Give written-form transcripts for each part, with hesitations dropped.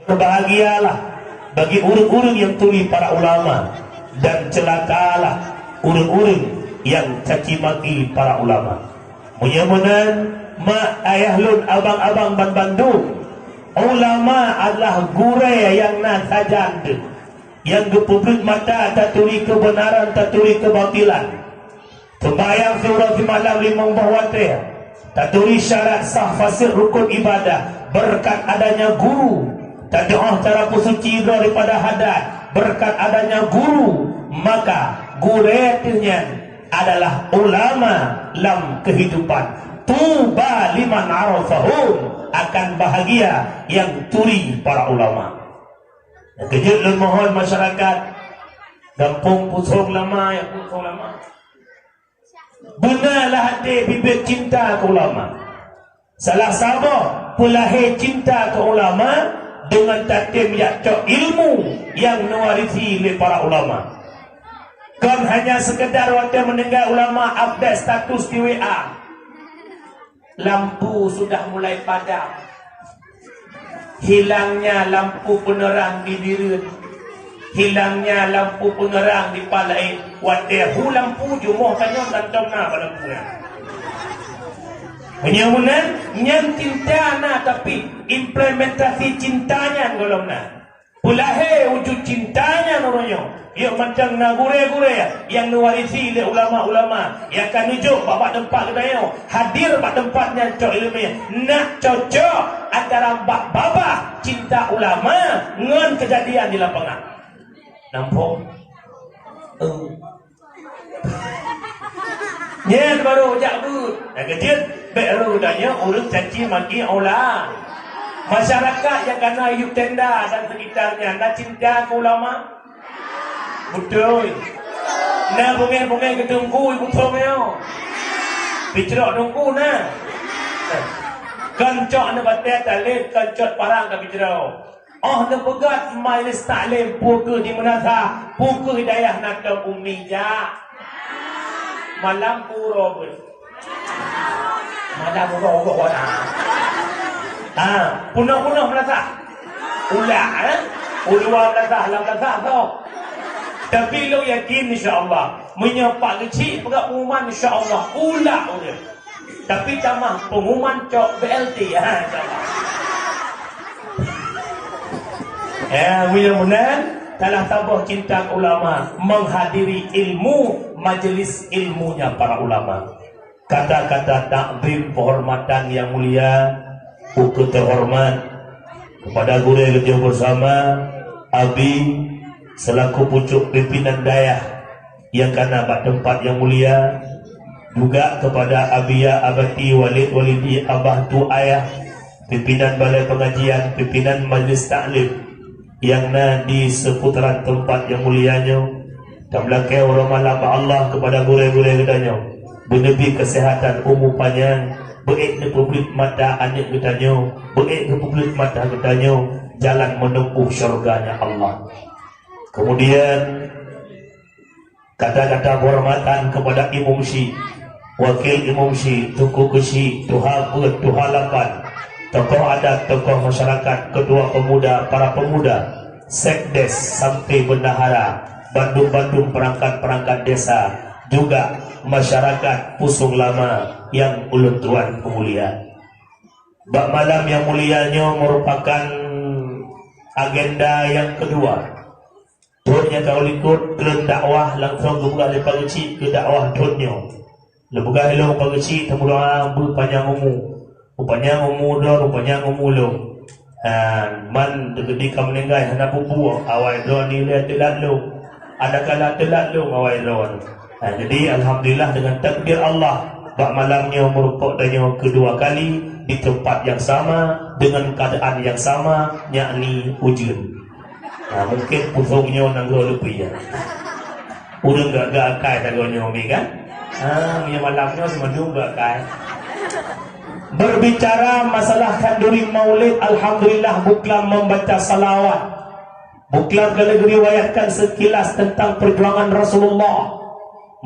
Berbahagialah bagi urang-urang yang tuli para ulama, dan celakalah urang-urang yang caci maki para ulama. Mudah-mudahan mak ayah lun abang-abang ban Bandung, ulama adalah gure yang nak sajan yang gepublik mata tak tuli kebenaran, tak tuli kebatilan. Sembahyang surah di malam 5 waktu, tak tuli syarat sah fasih rukun ibadah, berkat adanya guru. Tak doa cara pusuci daripada hadat, berkat adanya guru. Maka guretnya adalah ulama dalam kehidupan. Tuba liman arafahum, akan bahagia yang tuli para ulama. Kejut dan mohon masyarakat Gampung Pusong Lama, yang Pusong Lama, benalah hati bibit cinta ke ulama. Salah sama pelahir cinta ke ulama dengan tatim yakcok ilmu yang mewarisi oleh para ulama. Kan hanya sekedar waktu mendengar ulama update status di WA, lampu sudah mulai padam, hilangnya lampu penerang di diri, hilangnya lampu penerang di palai. Wadehu lampu jumuh kanyon kantong na lampunya. Menyamunan yang cinta na, tapi implementasi cintanya golong na. Pulahe wujud cintanya nurunyo. Ia macam na gure-gure yang mewarisi oleh ulama-ulama yang akan nunjuk bapak tempat kedayo, hadir pada tempatnya cok ilmiah. Nak cocok antara babah cinta ulama dengan kejadian di lapangan. Nampak? Nyen baru jak dud. Dah kecil baru danya urut caci maki ulama. Masyarakat yang kena hidup tenda dan sekitarnya nak cinta ke ulama? Betul. Nak bungai-bungai ke tunggu ibu tongyo. Bicara tunggu na. Kancok na batet talib, kancok parang ka bicara. Oh na pegat majlis taklim puka di menasa, puka hidayah nak ke umija. Malam puro pun. Malam puro kok wana. Punah-punah melasa. Ulah Ulua melasa, alam melasa tau. Tapi lo yakin insya-Allah menyepak kecil pegang pengumuman insya-Allah ulah udah. Tapi tamah pengumuman cok BLT insya-Allah. Mudah-mudahan telah tabah cinta ulama, menghadiri ilmu, majelis ilmunya para ulama. Kata-kata takzim penghormatan yang mulia, buku terhormat kepada guru yang kerja bersama Abi selaku pucuk pimpinan dayah yang kena pada tempat yang mulia, juga kepada Abia Abati Walid Walidi Abah tu ayah pimpinan balai pengajian, pimpinan majlis taklim yang di seputaran tempat yang mulianya, dan belakang orang malam Allah kepada guru-guru kedanya benebi kesehatan umur panjang, baik ke publik mata anak kedanya, baik ke publik mata kedanya, jalan menempuh syurganya Allah. Kemudian kata-kata hormatan kepada Imam Syih, Wakil Imam Syih, Tuku Kesi, Tuha Put, Tuha Lapan, tokoh adat, tokoh masyarakat, kedua pemuda, para pemuda, sekdes sampai bendahara, Bandung-Bandung perangkat-perangkat desa, juga masyarakat Pusong Lama yang ulun tuan pemulia. Bak malam yang mulianya merupakan agenda yang kedua. Tuannya kau ikut ke dakwah langsung buka lepas kecil ke dakwah tuannya. Lebuka hello pagi kecil temula berpanjang umur. Rupanya umur dah, rupanya umur lo. Man degedi kamu nenggai hendak pupu awal lo ni lihat telat lo. Ada kala telat lo awal lo. Jadi alhamdulillah dengan takdir Allah, bak malamnya merupakan kedua kali di tempat yang sama dengan keadaan yang sama, yakni hujan. Mungkin pusongnya nanggo lebih ya. Udah gak kai tagonya umi kan? Punya malamnya semadu gak kai. Berbicara masalah kanduri maulid, alhamdulillah Buklam membaca salawat. Buklam kalau diriwayatkan sekilas tentang perjuangan Rasulullah.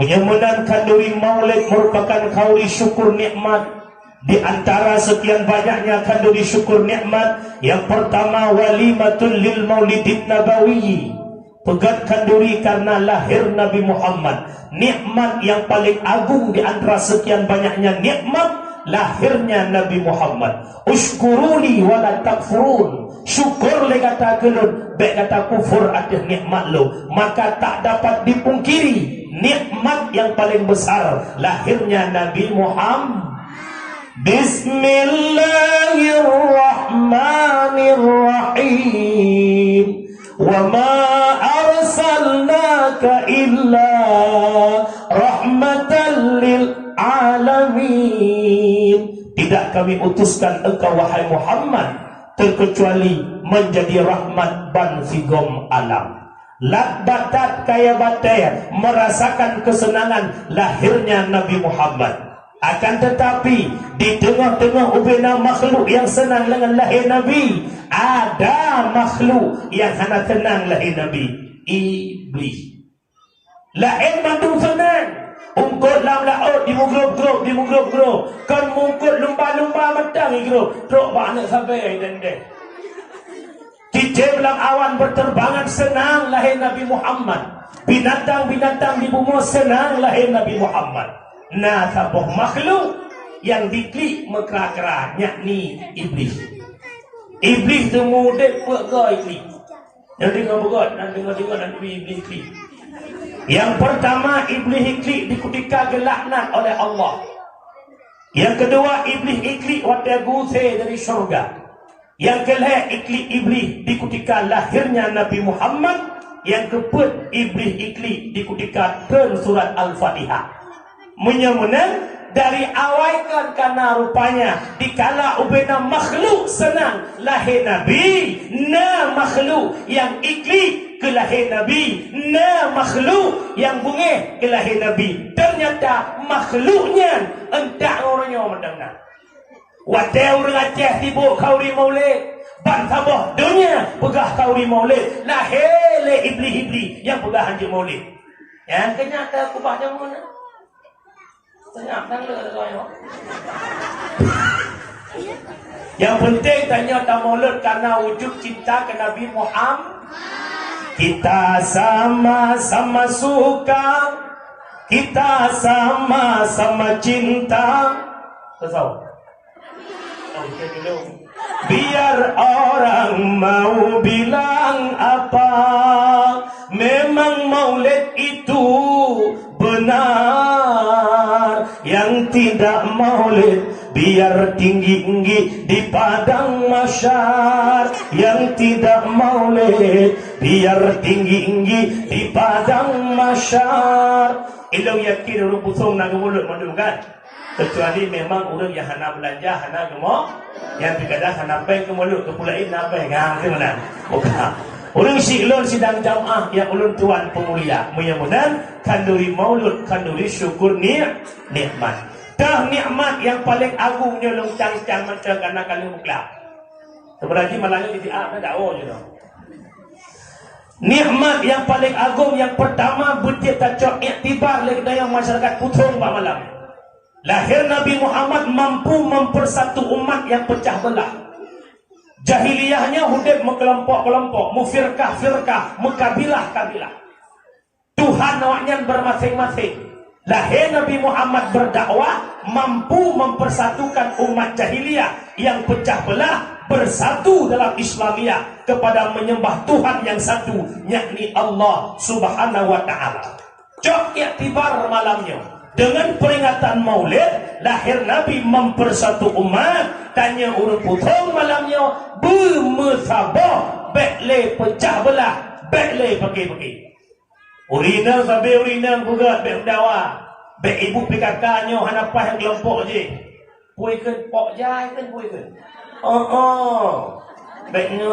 Menyembuhkan kanduri maulid merupakan kauli syukur nikmat Di antara sekian banyaknya kanduri syukur nikmat, yang pertama walimatul lil maulidin nabawiyyi, pegat kanduri karena lahir Nabi Muhammad. Nikmat yang paling agung di antara sekian banyaknya nikmat, lahirnya Nabi Muhammad. Ushkuruni wala takfurun, syukur le kata kelun, baik kata kufur atas nikmat lo, maka tak dapat dipungkiri nikmat yang paling besar, lahirnya Nabi Muhammad. Bismillahirrahmanirrahim. Wa ma arsalnaka illa rahmatan lil alamin. Tidak kami utuskan engkau wahai Muhammad terkecuali menjadi rahmat ban figom alam. Lat batat kaya batai merasakan kesenangan lahirnya Nabi Muhammad. Akan tetapi di tengah-tengah ubena makhluk yang senang dengan lahir Nabi, ada makhluk yang hanya tenang lahir Nabi, iblis. Lahir mandu senang, ungkut lam laut di mugrub-grub, kan mungkut lumba-lumba matang igrub, truk banyak sampai dan deh. Kicau dalam awan berterbangan senang lahir Nabi Muhammad. Binatang-binatang di bumi senang lahir Nabi Muhammad. Nah, sebuah makhluk yang diklik mekra-kera, yakni iblis. Iblis tu mudah bergaya iblis. Yang dengar bergaya, dan dengar iblis klik. Yang pertama, iblis iklik dikutika gelaknat oleh Allah. Yang kedua, iblis iklik waktu gusir dari syurga. Yang kelima, iklik iblis dikutika lahirnya Nabi Muhammad. Yang keempat, iblis iklik dikutika turn surat Al-Fatihah. Menyemunan dari awaikan karena rupanya dikala ubena makhluk senang lahir Nabi, na makhluk yang iklik ke lahir Nabi, na makhluk yang bungeh ke lahir Nabi. Ternyata makhluknya entah orangnya mendengar. Wadah orang Aceh sibuk kauri maulid, ban sabah dunia pegah kauri maulid, lahir le iblis-iblis yang pegah haji maulid. Yang kenyataan kubahnya mana? Yang penting tanya tak maulid karena wujud cinta ke Nabi Muhammad. Kita sama-sama suka, kita sama-sama cinta. Tahu? Biar orang mau bilang apa, memang maulid itu benar. Yang tidak maulid biar tinggi-tinggi di padang mahsyar. Yang tidak maulid biar tinggi-tinggi di padang mahsyar. Ilmu yakin orang pusong nak mulut mandu kan? Kecuali memang orang yang hana belanja, hana gemuk, yang kadang hana pay ke mulut, ke pulain nak pay kan? Mana? Bukan. Orang siklon sidang jamaah yang ulun tuan pemulia, mudah-mudahan kanduri maulud, kanduri syukur nikmat. Dah nikmat yang paling agungnya long cang-cang macam karena kali muklak. Sebenarnya malahnya di apa dakwah je dah. Nikmat yang paling agung yang pertama betul tak cok iktibar lagi daya masyarakat Putung pak malam. Lahir Nabi Muhammad mampu mempersatu umat yang pecah belah. Jahiliyahnya hidup mengelompok-kelompok, mufirkah-firkah, mekabilah-kabilah. Tuhan awaknya bermasing-masing. Lahir Nabi Muhammad berdakwah mampu mempersatukan umat jahiliyah yang pecah belah bersatu dalam Islamiyah kepada menyembah Tuhan yang satu, yakni Allah Subhanahu wa taala. Cok iktibar malamnya dengan peringatan Maulid lahir Nabi mempersatu umat. Tanya urut Putung malamnya bermusabah, bekle pecah belah, bekle pergi-pergi. Urina sampai urina bugat bek dawa. Bek ibu pikakanya hanapah yang kelompok je. Pui ke pok jai kan pui ke. Beknya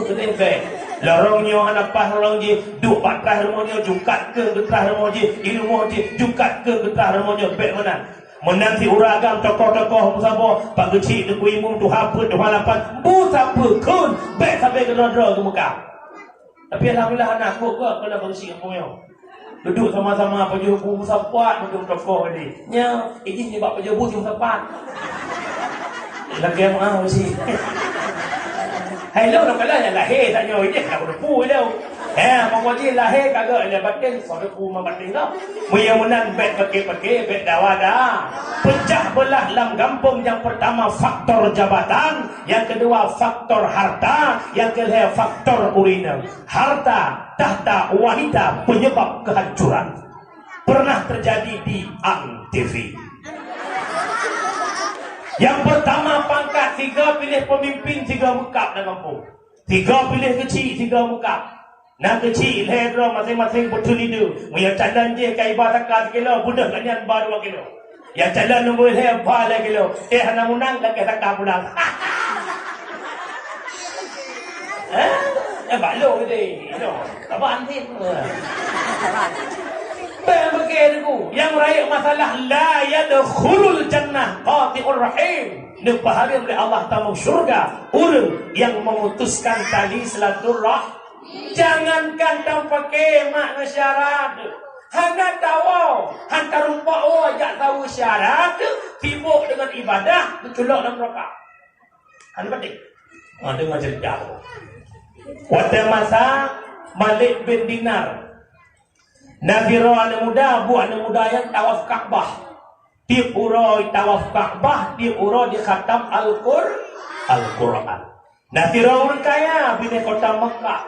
gede bek. Lorongnya hanapah orang je duk patah rumahnya jungkat ke getah rumah je, ilmu je jungkat ke getah rumahnya bek mana. Menanti uragam tokoh-tokoh musabah pak kecil tu imum tu haput tu halapan buta pekun bek sampai ke dodro ke Mekah. Tapi alhamdulillah anak aku kalau bersi kampungnya. Duduk sama-sama pejubu sapat duduk tokoh ni. Nya, ini bab pejubu sing sapat. Lagi mau sih. Hai lo nak kala yang lahir tak nyo ini nak pu lo. Mong ji lahir kagak ada batin so pu ma batin lo. Yang menang bet pakai bet dawada. Pecah belah dalam kampung yang pertama faktor jabatan, yang kedua faktor harta, yang ketiga faktor urina. Harta tahta wanita penyebab kehancuran. Pernah terjadi di ANTV. Yang pertama pangkat, 3 pilih pemimpin, 3 mekap dalam kampung. 3 pilih kecil, 3 mekap. Nak kecil, leher masing-masing betul itu. Yang cadan je kai ba takar kilo, budak kanyan baru kilo. Yang cadan nunggu leher ba le kilo. Hana munang lagi takar pulang. Balo ni, apa antin? Begitu. Yang raya masalah la yadkhulul jannah qati'ur rahim. Dibahagi oleh Allah tamu syurga orang yang memutuskan tali silaturahim. Jangankan tak pakai makna syarat. Hanya tahu, hantar rupa ajak tahu syarat, sibuk dengan ibadah, diculak dalam neraka. Hanya penting. Dengar cerita. Pada masa Malik bin Dinar, Nabi anak muda, bu anak muda yang tawaf Ka'bah. Di uroi tawaf Ka'bah, di uroi di khatam Al-Quran. Nabi orang kaya bila kota Mekah.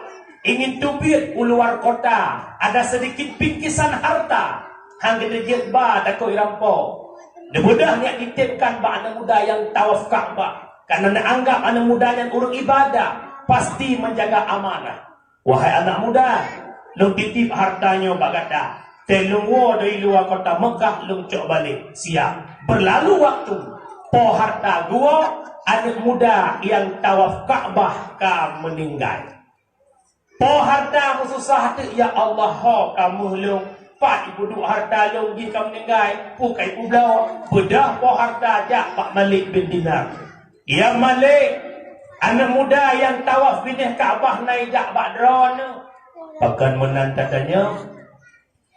Ingin tubir keluar kota. Ada sedikit pingkisan harta. Hang gede jetba takut irampok. Mudah niat ditipkan ba anak muda yang tawaf Ka'bah. Karena anggap anak muda yang urung ibadah pasti menjaga amanah. Wahai anak muda, lung titip hartanya bak kata. Telungwo dari luar kota Mekah lung cok balik. Siap. Berlalu waktu. Po harta gua anak muda yang tawaf Ka'bah ka meninggal. Po harta susah hati ya Allah ho kamu lung. Pak ibu duk harta lung gi kamu meninggal. Pukai ublau. Bedah po harta jak Pak Malik bin Dinar. Ya Malik, anak muda yang tawaf binih Ka'bah naik jak bak drone. Bahkan menantatanya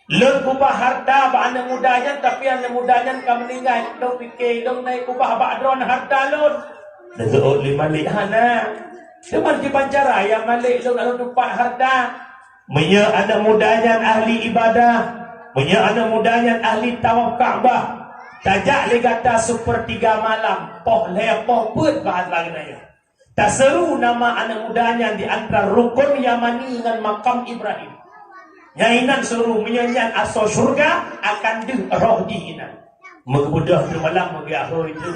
lun kubah harta ba anak mudanya, tapi anak mudanya kamu meninggal. Dong fikir dong naik kubah bak drone harta lun. Dazu'ud li Malik hana. Cuman di pancara yang Malik lun lalu tupat harta. Menya anak mudanya ahli ibadah. Menya anak mudanya ahli tawaf Ka'bah. Tajak le kata sepertiga malam. Poh lepoh put bahasa lainnya. Tak seru nama anak mudanya di antara rukun Yamani dengan makam Ibrahim. Nyainan seru menyanyian asal syurga akan di roh dihinan. Mengebudah di malam bagi akhir itu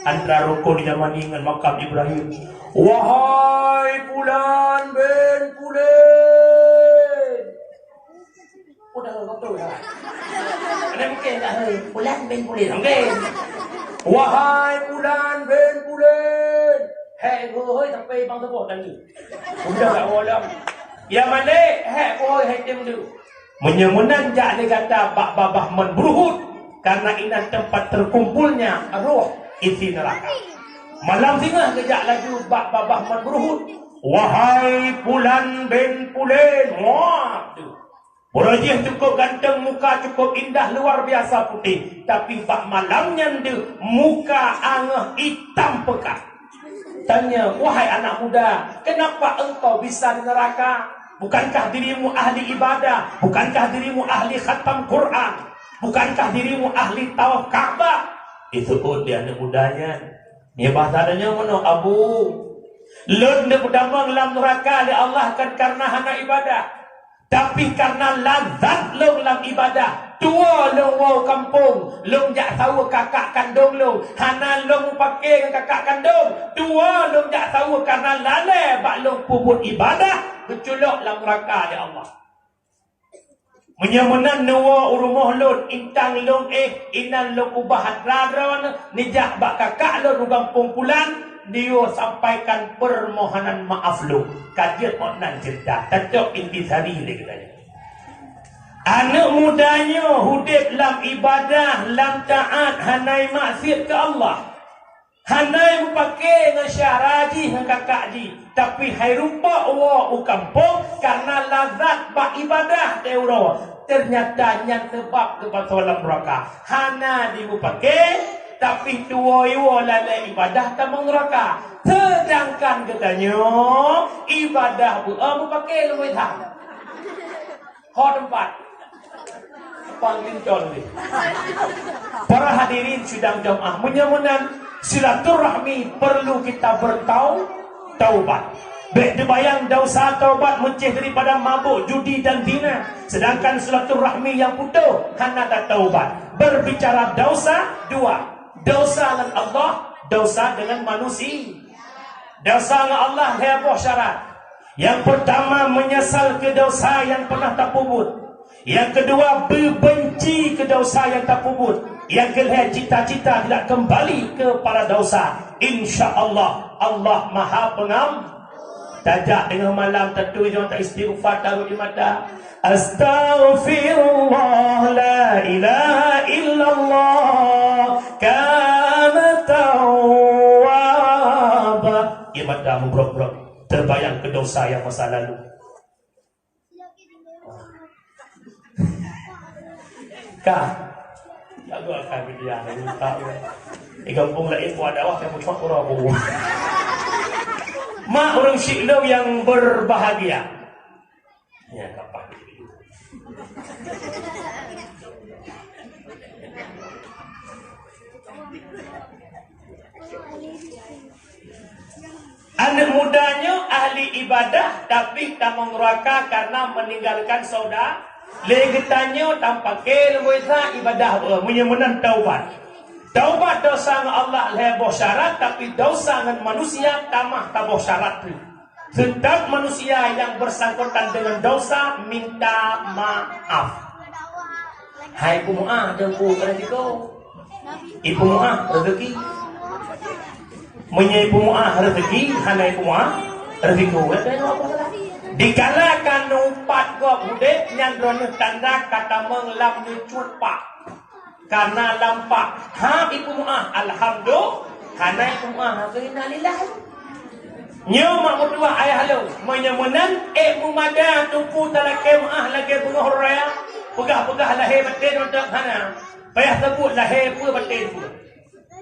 antara rukun Yamani dengan makam Ibrahim. Wahai Fulan bin Fulan. Udah betul ya. Ada mungkin tak hai Fulan bin Fulan. Mungkin. Wahai Fulan bin Fulan. Hei hoi sampai bang tepuk tadi. Udah tak boleh. Ya Malik, hei hoi hei tim tu. Menyemunan jak dia kata bak babah menberuhut karena ini tempat terkumpulnya roh isi neraka. Malam tengah kejak laju bak babah menberuhut. Wahai Fulan bin Fulan. Wah tu. Borajih cukup ganteng, muka cukup indah, luar biasa putih. Tapi bak malamnya tu muka angah hitam pekat. Tanya, wahai anak muda, kenapa engkau bisa di neraka? Bukankah dirimu ahli ibadah? Bukankah dirimu ahli khatam Quran? Bukankah dirimu ahli tawaf Ka'bah? Itu dia anak mudanya. Dia bahasanya mana Abu? Lun dia berdamang dalam neraka oleh Allah kan karena hana ibadah. Tapi karena lazat long dalam ibadah. Tua long wow kampung. Long jak tahu kakak kandung long. Hana long pakai dengan kakak kandung. Tua long jak tahu karena lalai bak long puput ibadah. Berculok dalam neraka oleh Allah. Menyemenan nuwa urumuh lun. Intang long inan long ubah hadradron. Nijak bak kakak lun kampung pulang. Dia sampaikan permohonan maaf lu. Kajian maknan cerita. Tajuk intisari dia katanya. Anak mudanya hidup dalam ibadah, dalam taat, hanai maksiat ke Allah. Handai mu pakai dengan syaraji dengan kakak ji. Tapi hai rupa wa u kampung karena lazat ba ibadah teuro. Ternyata yang sebab kebatalan neraka. Hana di mu pakai tapi tuwa iwa lalai ibadah tamang neraka. Sedangkan katanya ibadah bu mu pakai lebih tak. Hot tempat. Panggil con ni. Para hadirin sidang jamaah menyamunan silaturahmi perlu kita bertaubat. Baik dibayang dosa taubat menceh daripada mabuk, judi dan zina. Sedangkan silaturahmi yang putus hanya tak taubat. Berbicara dosa dua. Dosa dengan Allah, dosa dengan manusia. Dosa dengan Allah heboh syarat. Yang pertama menyesal ke dosa yang pernah tak puput. Yang kedua berbenci ke dosa yang tak puput. Yang kedua cita-cita tidak kembali kepada dosa. Insya Allah Allah Maha Pengampun. Tajak dengan malam tentu jangan tak istighfar taruh di mata. Astaghfirullah la ilaha illallah kana tawwaba. Ya mata mubrok-brok terbayang ke dosa yang masa lalu. Kah lagu akan dia minta di kampung lain pun ada wah yang muncul orang bu. Mak orang Syiklau yang berbahagia. Ya kapan? Anak mudanya ahli ibadah tapi tak neraka karena meninggalkan saudara. Legetanya tanpa keleweza ibadah menyemenan taubat. Taubat dosa dengan Allah leboh syarat tapi dosa dengan manusia tamah taboh syarat tu. Setiap manusia yang bersangkutan dengan dosa minta maaf. Hai ibu mu'ah dengku rezeki. Ibu mu'ah rezeki. Menyai ibu mu'ah rezeki, hana ibu mu'ah rezeki. Dikalakan numpat gua budek yang drone tanda kata menglam ni curpak. Karena lampak ha ibu mu'ah alhamdulillah karena ibu mu'ah innalillahi. Nyo mak mudua ayah lu menyemenan mumada tumpu talake mu'ah lagi bunga raya. Pegah-pegah lahir batin untuk hana. Payah sebut lahir pula batin pula.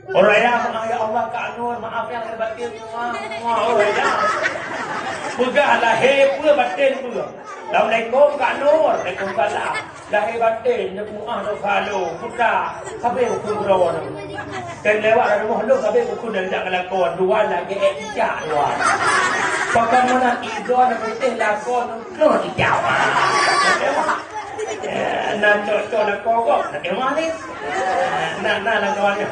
Oraya ya Allah Kak Nur maaf yang lahir batin semua oraya. Pegah lahir pula batin pula. Assalamualaikum Kak Nur. Waalaikumsalam. Lahir batin nak muah nak kalau buka kabeh hukum rawan. Kan lewat rumah lu kabeh hukum dah tak kelakon dua lagi ijak dua. Pakai mana ido nak putih lakon keluar ijak. Nak cocok nak kogok nak kemana? Nak nak kawannya.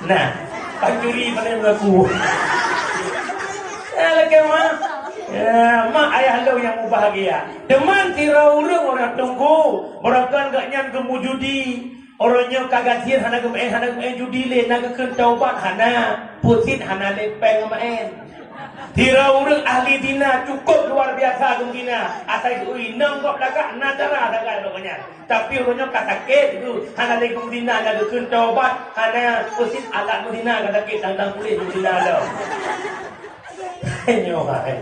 Nah, panjuri pada mengaku. Lagi mana? Mak ayah lu yang bahagia. Deman tirau-urung orang tunggu. Orang kan gak nyan kemujudi. Orangnya kagak sir hana kemain judi le naga ken taubat hana putit hana lepeng main. Tirau-urung ahli dina cukup luar biasa gembina. Asal ui nenggok lagak nadara dagai pokoknya. Tapi orangnya kata ke itu hana legum dina naga ken taubat hana putit alat dina kata ke tang kulit dina lo. Nyohai.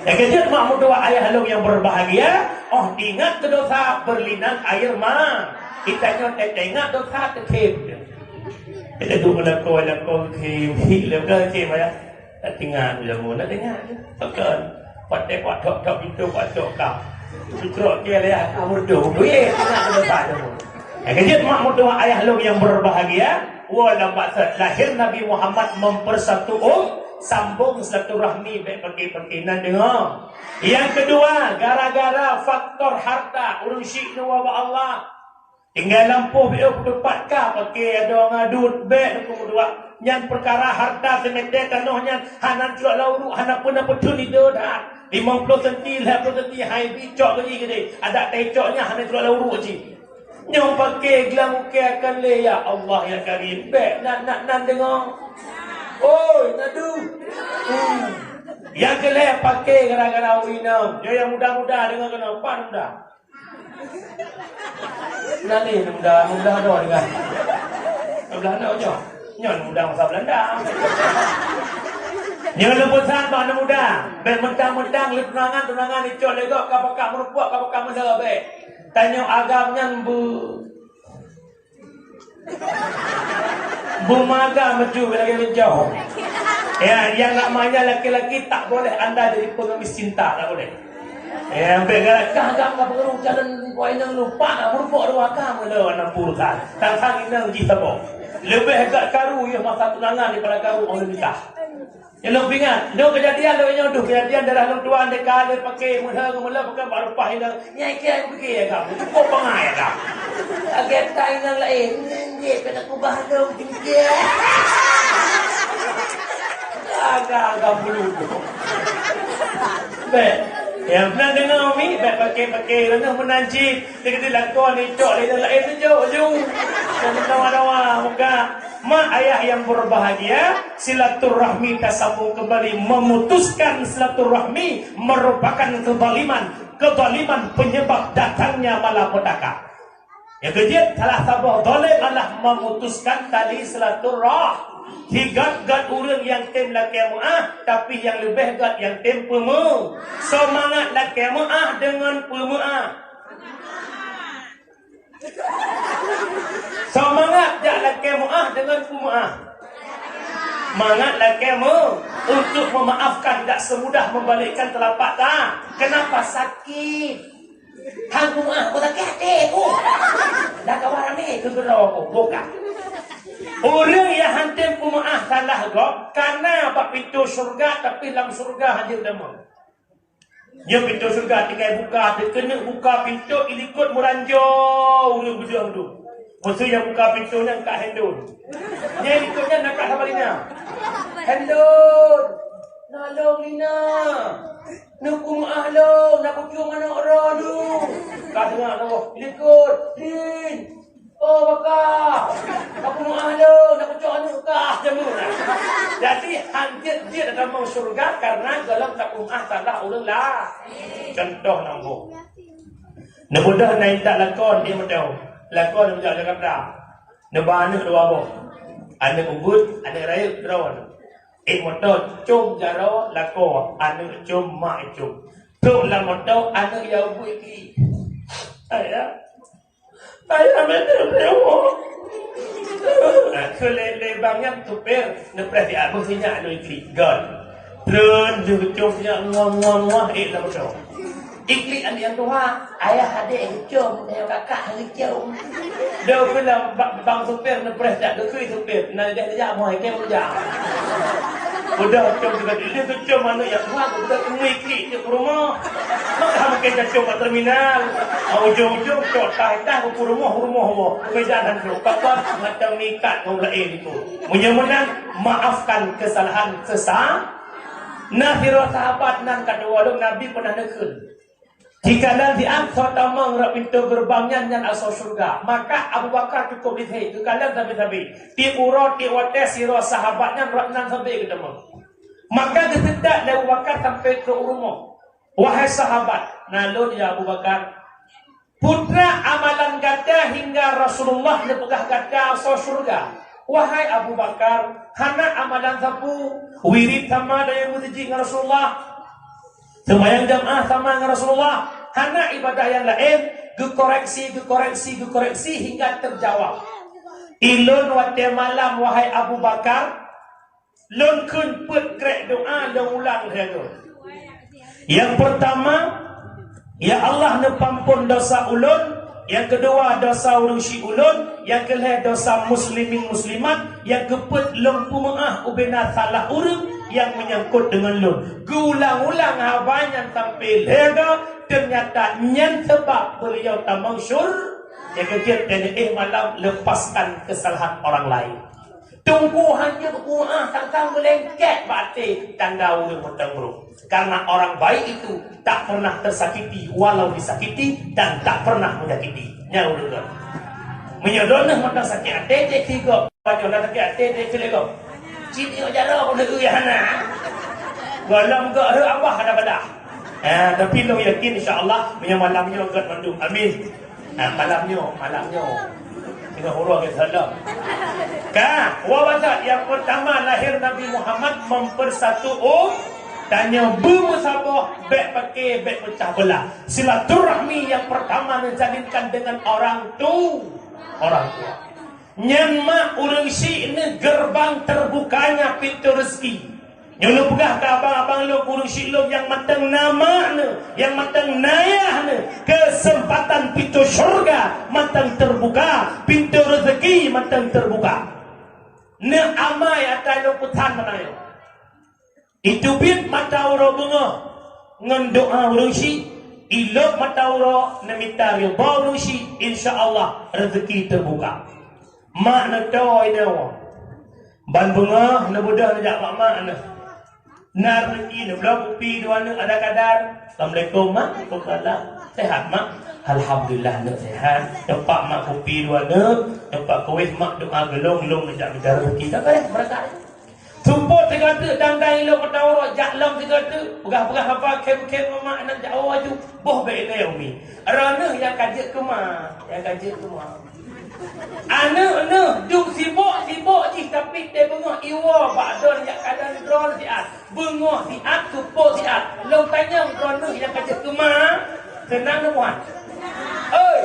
Kejut mak mudua ayah lu yang berbahagia. Oh ingat ke dosa berlinang air mah. Kita nyontek ingat dosa kekim. Kita tu melakon kekim. Lepas kekim ya. Tak tinggal je mu nak dengar. Takkan. Patek patok pintu patok kau. Sutrok dia lihat kamu tu. Duit ingat ke dosa mu. Kejut mak mudua ayah lu yang berbahagia. Wala maksud lahir Nabi Muhammad mempersatu sambung silaturahmi baik pergi-perginan dengar. Yang kedua, gara-gara faktor harta urung syik dua wa Allah. Tinggal lampu biar dapatkan pakai ada ngadut baik kedua. Yang perkara harta semete kanohnya hanan celak lauru hanan pun apa tu ni dah. 50 cm, 50 cm hai bicok lagi gede. Ada tecoknya hanan celak lauru je. Nyong pakai gelang ukai akan le ya Allah ya Karim. Baik nak dengar. Oi, nadu. Yang kelih pakai gara-gara winam. Dia yang muda-muda dengan kena apa muda? Nani muda ada dengan. Muda ada je. Nyon muda masa Belanda. Nyon lepusan mana muda. Ben mentang-mentang li tunangan icok legok kapakak merupuk kapakak mendabe. Tanya agamnya bumaga maju lagi menjauh. Ya, yang namanya laki-laki tak boleh anda jadi pengemis cinta, tak boleh. Ya, ambil agam ka perlu jalan poin yang lupa nak merupuk dua kamu lo anak purkan. Tang inang ji sabo. Lebih agak karu ya masa tunangan daripada karu orang nikah. Ya lo ingat, lo kejadian lo yang kejadian darah lo tuan dekat dia pakai mula pakai baru pah inang. Nyai kira aku fikir ya kamu cukup pengai ya kamu. Agak tak inang lain. Dia kena kubah lo tinggi. Agak bulu. Baik. Yang pernah dengar mi, baik pakai rendah menanjik. Dia kata lakon ni cok lain jauh. Dan tawa-tawa muka. Mak ayah yang berbahagia, silaturahmi tersambung kembali. Memutuskan silaturahmi merupakan kezaliman penyebab datangnya malapetaka. Yang kedua, salah satu zalim adalah memutuskan tali silaturahmi. Higat-gat orang yang tem laki mu'ah, tapi yang lebih gat yang tem pemu. Semangat laki mu'ah dengan pemu'ah. Semangat jak laki mu'ah dengan pemu'ah. Semangat laki mu untuk memaafkan, tak semudah membalikkan telapak tangan. Kenapa sakit? Hang pemu'ah kau tak kata aku. Dah kawan ramai ke gerau aku, bukan. Orang yang hantim pemaaf salah kok karena apa pintu surga tapi dalam surga hadir demo. Dia pintu surga tinggal buka, dia kena buka pintu ilikut meranjau orang berdua tu. Maksud yang buka pintunya kat handun. Dia ilikutnya nak kat sama Lina. Handun. Nolong Lina. Nak pemaaf lo, nak kucing anak orang tu. Kak dengar tu, ilikut. Lin. Oh bakar, aku mau ahlo, nak cocok anu kah jamu nah. Jadi hanjit dia dalam surga karena dalam tak umah salah ulang lah. Contoh nampu. Nebudah naik tak lakon dia mendau. Lakon dia Jakarta. Nebana dua boh. Anak ubud, anak raya drawan. Motor cum jaro lakon, anak cum mak cum. Tu lah motor anak ya ubud iki. Ayah. Ayah betul betul. Kelebangnya tupir, nepres dia bersinyak lu ikli, god. Terus jujurnya ngomong lah betul. Ikli anda yang tua, ayah adik cum, ayah kakak cum. Dia kena bang tupir nepres tak dekui tupir, nak dia mau ikan muda. Udah cum juga dia cum mana yang tua, udah ikli ke rumah. Maka mungkin cum kat terminal. Ujung-ujung cok tah ke rumah kejalan tu. Kakak macam nikat kau lain itu. Menyemenang maafkan kesalahan sesama. Nahira sahabat nan kedua lu Nabi pernah nekun. Jika nanti angkot tamang rak pintu gerbangnya nyan asal surga, maka Abu Bakar cukup di sini. Tu kalian tapi ti urut ti wates siro sahabatnya rak nan sampai ke temang. Maka kesedak Abu Bakar sampai ke rumah. Wahai sahabat, nalun ya Abu Bakar. Putra amalan gada hingga Rasulullah nepegah gada asal surga. Wahai Abu Bakar, hana amalan sapu, wirid sama daya mutiji dengan Rasulullah. Sembahyang jamaah sama dengan Rasulullah. Hana ibadah yang lain, gekoreksi hingga terjawab. Ilun wate malam wahai Abu Bakar, lun kun put krek doa dan ulang renung. Yang pertama, ya Allah nepampun dosa ulun. Yang kedua, dosa urusi ulun. Yang ketiga, dosa muslimin muslimat. Yang keempat, lempu maaf ubena salah urut yang menyangkut dengan lun. Gulang-ulang habanyan sampai lega. Ternyata nyan sebab beliau tamang syur. Yang ketiga, malam lepaskan kesalahan orang lain. Tunggu hanya berkuah tangkang melengket batik tanda urut bertengurung. Karena orang baik itu tak pernah tersakiti walau disakiti dan tak pernah menyakiti. Nyawa urut. Menyodonah mata sakit hati tiga. Banyak nak sakit hati tiga. Cini ojara pun nak uyahana. Walam gak abah ada pada. Tapi lo yakin insya Allah punya malamnya agak mandung. Amin. Malamnya. Dengan huruf yang salah. Wawadah yang pertama lahir Nabi Muhammad mempersatu tanya bermusabah, bek pakai, bek pecah belah. Silaturahmi yang pertama menjalinkan dengan orang tua. Nyamak orang syik ni gerbang terbukanya pintu rezeki. Yang lu pegah ke abang-abang lu, kurung syik lu yang matang nama ni, yang matang nayah ni, kesempatan pintu syurga matang terbuka, pintu rezeki matang terbuka. Ni amai atai lu putan mana yo. Itu bit mata ura bunga ngan doa urang syik, ilok mata ura namita yo ba urang syik, insya-Allah rezeki terbuka. Mak nak tahu ini awak. Ban bunga nak budak nak jak mak na. Nar rezeki nak belah kopi dua nak ada kadar. Assalamualaikum mak, waalaikumsalam. Sehat mak? Alhamdulillah nak sehat. Dapat mak kopi dua nak, dapat kuih mak doa gelong-gelong nak jak bicara rezeki. Tak boleh berkat. Tumpuk tiga tu dandai lo ketawa jak lam tiga tu. Pegah-pegah apa kem-kem mak nak jak awak tu. Boh baik dia umi. Rana yang kajik ke mak, Anak duk sibuk je tapi dia bengah iwa bakdon yang kadang drone siat. Bengah siat tupuk siat. Long tanya drone yang kerja kemah. Senang ke puan?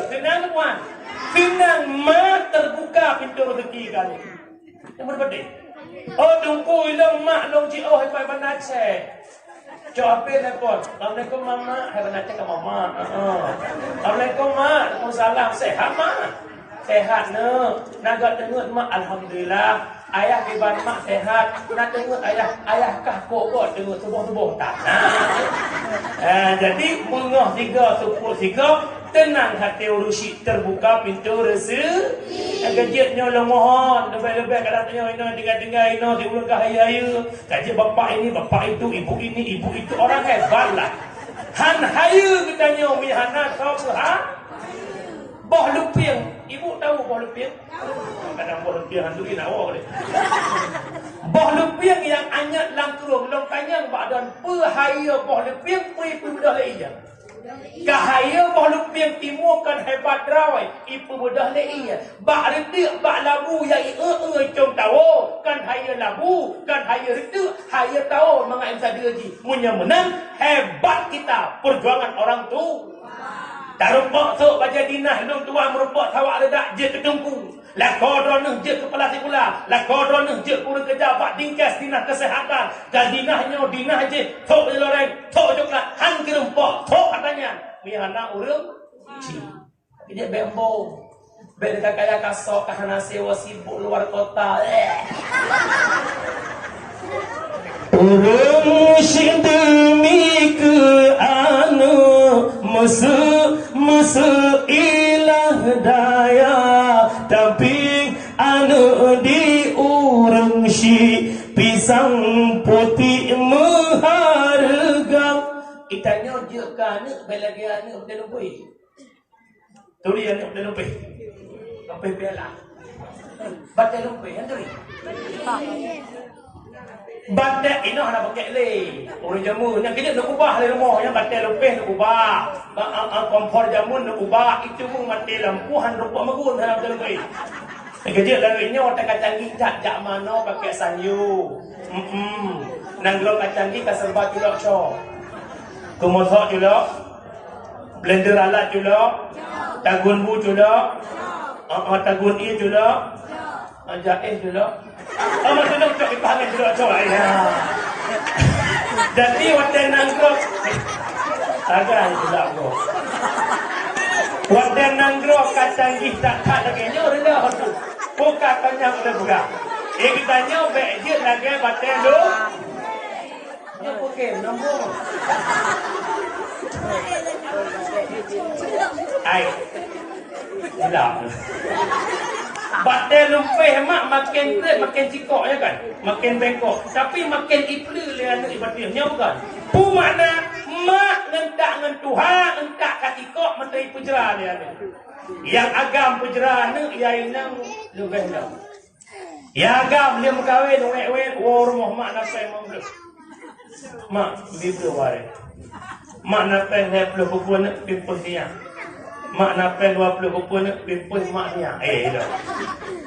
Senang ke puan? Senang mak terbuka pintu rezeki kali. Yang berbeda. Tunggu ilang mak long cik hebat benar cek. Jawab telepon. Assalamualaikum mama. Hebat benar cek ke mama. Assalamualaikum mak. Waalaikumsalam. Sehat mak. Sehat ne, naga tengok mak alhamdulillah. Ayah di ban mak sehat. Nak tengok ayah kah kok tengok tubuh tak. Jadi mengah tiga supul tiga tenang hati urusi terbuka pintu rezeki. Gajinya lo mohon lebih-lebih kadang tanya dengar ino diulun ke haya. Gaji bapak ini, bapak itu, ibu ini, ibu itu orang hebat lah. Han haya katanya umi hana kau boh lupiang. Ibu tahu boh lupiang? Kadang boh lupiang handuin awak boleh. Boh lupiang yang anyat langkurung long tanyang badan pehaya boh lupiang ipu mudah leia. Kahaya boh lupiang timukan hebat rawai ipu mudah leia. Bak redik bak labu yang com tahu kan haya labu kan haya redik haya tahu mengai sadia ji. Munya menang hebat kita perjuangan orang tu. Tarupak sok baca dinah dong tuan merupak tawak ledak je ketungku. Lakodron je kepala sikula. Lakodron je kurang kerja bak dingkas dinah kesehatan. Dan dinahnya dinah je sok je loreng, sok juga han kerempak, sok katanya. Mi anak urang ci. Dia bembo. Bek dekat kaya kasok kahana sewa sibuk luar kota. Urang syik demi ke anu Masa ilah daya tapi anu di urang syik pisang putih mengharga. Itanya je kan belagi anu betul lebih. Tuli anu betul lebih. Sampai bela. Baca lebih kan tuli. Batek ini nak pakai le. Orang jamu yang kita nak ubah le rumah yang batek lebih nak ubah. Kompor jamu nak ubah itu pun mati lampuhan rupa magun dalam lebih. Kerja lalu ini otak kacang gijat jak mana pakai sanyu. Nanggro kacang gijat serba julok cho. Kemosak julok. Blender alat julok. Tagun bu julok. Tagun i julok. Jaih julok. Macam nak cok ipangan julok cho ya. Jadi wadah nanggro. Agak julok go. Wadah nanggro kacang gijat tak lagi nyor dah tu. Buka kanyang boleh buka. Kita nyoba je lagi batal lu. Ni okey, nombor. Ai. Hilang. Batal lumpeh mak makin berat makin cikok ya kan. Makin bengkok. Tapi makin iple le anak ibadah bukan. Pu makna mak ngentak ngan Tuhan entak katikok menteri pujera dia ni. Yang agam pujera ni ia inang lebih dah. Ya agam dia berkahwin wek-wek rumah mak napai mampu. Mak bibu ware. Mak napai hep lu pukul nak pimpun dia. mak napen 20 rupiah nak pimpun maknya. Dah.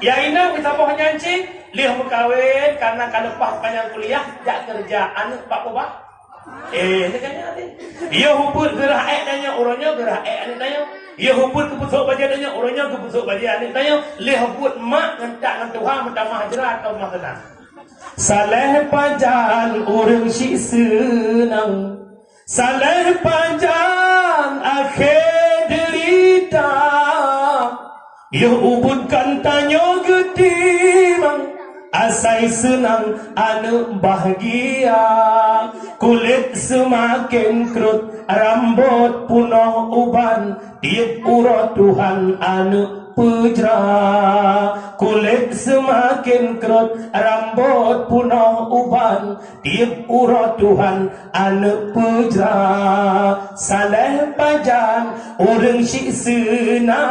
Yang ini kita boh nyanci, lihat berkahwin karena kalau lepas panjang kuliah, jak kerja anak pak ubah. Ni kan ni. Ia hubut gerah danya orangnya gerah anak danya. Ia hubut kebusuk baja danya orangnya kebusuk baja anak danya. Lihat hubut mak ngentak ngan Tuhan minta mahajrat atau mahtenang. Saleh panjang orang si senang, saleh panjang akhir derita. Ya ubunkan tanya getimang, asai senang anu bahagia. Kulit semakin kerut, rambut punah uban, tiap urat Tuhan anu pujra. Kulit semakin kerut, rambut punah uban, tiap urat Tuhan anu pujra. Saleh panjang orang si senang.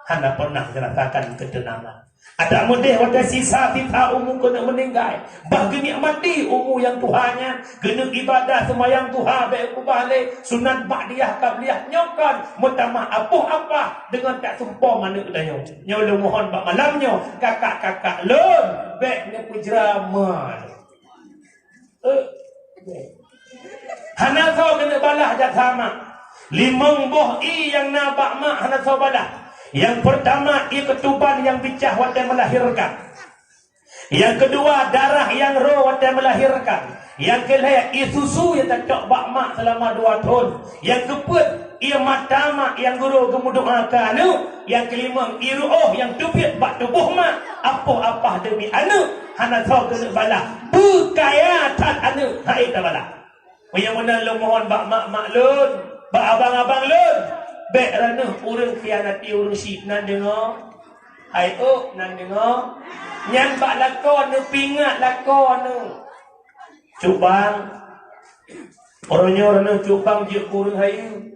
Anda pernah merasakan ketenangan. Ada model wadah sisa tita umum kena meninggal. Bah nikmati umum yang Tuhannya. Kena ibadah semayang Tuhan. Baik balik. Sunat ba'diyah qabliyah. Nyokan. Mutamah apa-apa. Dengan tak sumpah mana kedanya. Nyolo mohon bak malamnya. Kakak-kakak lon. Baiknya pujraman. Hana kau kena balah jat sama. Limang boh i yang nabak mak. Hana kau balah. Yang pertama, ia ketuban yang bicah wadah melahirkan. Yang kedua, darah yang roh wadah melahirkan. Yang kelima, ia susu yang tak cok bak mak selama 2 tahun. Yang keempat, ia mata mak yang guru kemuduakan anu. Yang kelima, ia roh yang tupit bak tubuh mak. Apa-apa demi anu. Hana tahu kena balah. Berkayatan anu. Hai tak balah. Yang mana lu mohon bak mak lun. Bak abang-abang lun. Baik rana orang khianati orang syik nan dengar. Hai nan dengar. Nyan bak lakon nu pingat lakon nu. Cubang. Orangnya rana cubang je kurang hayu.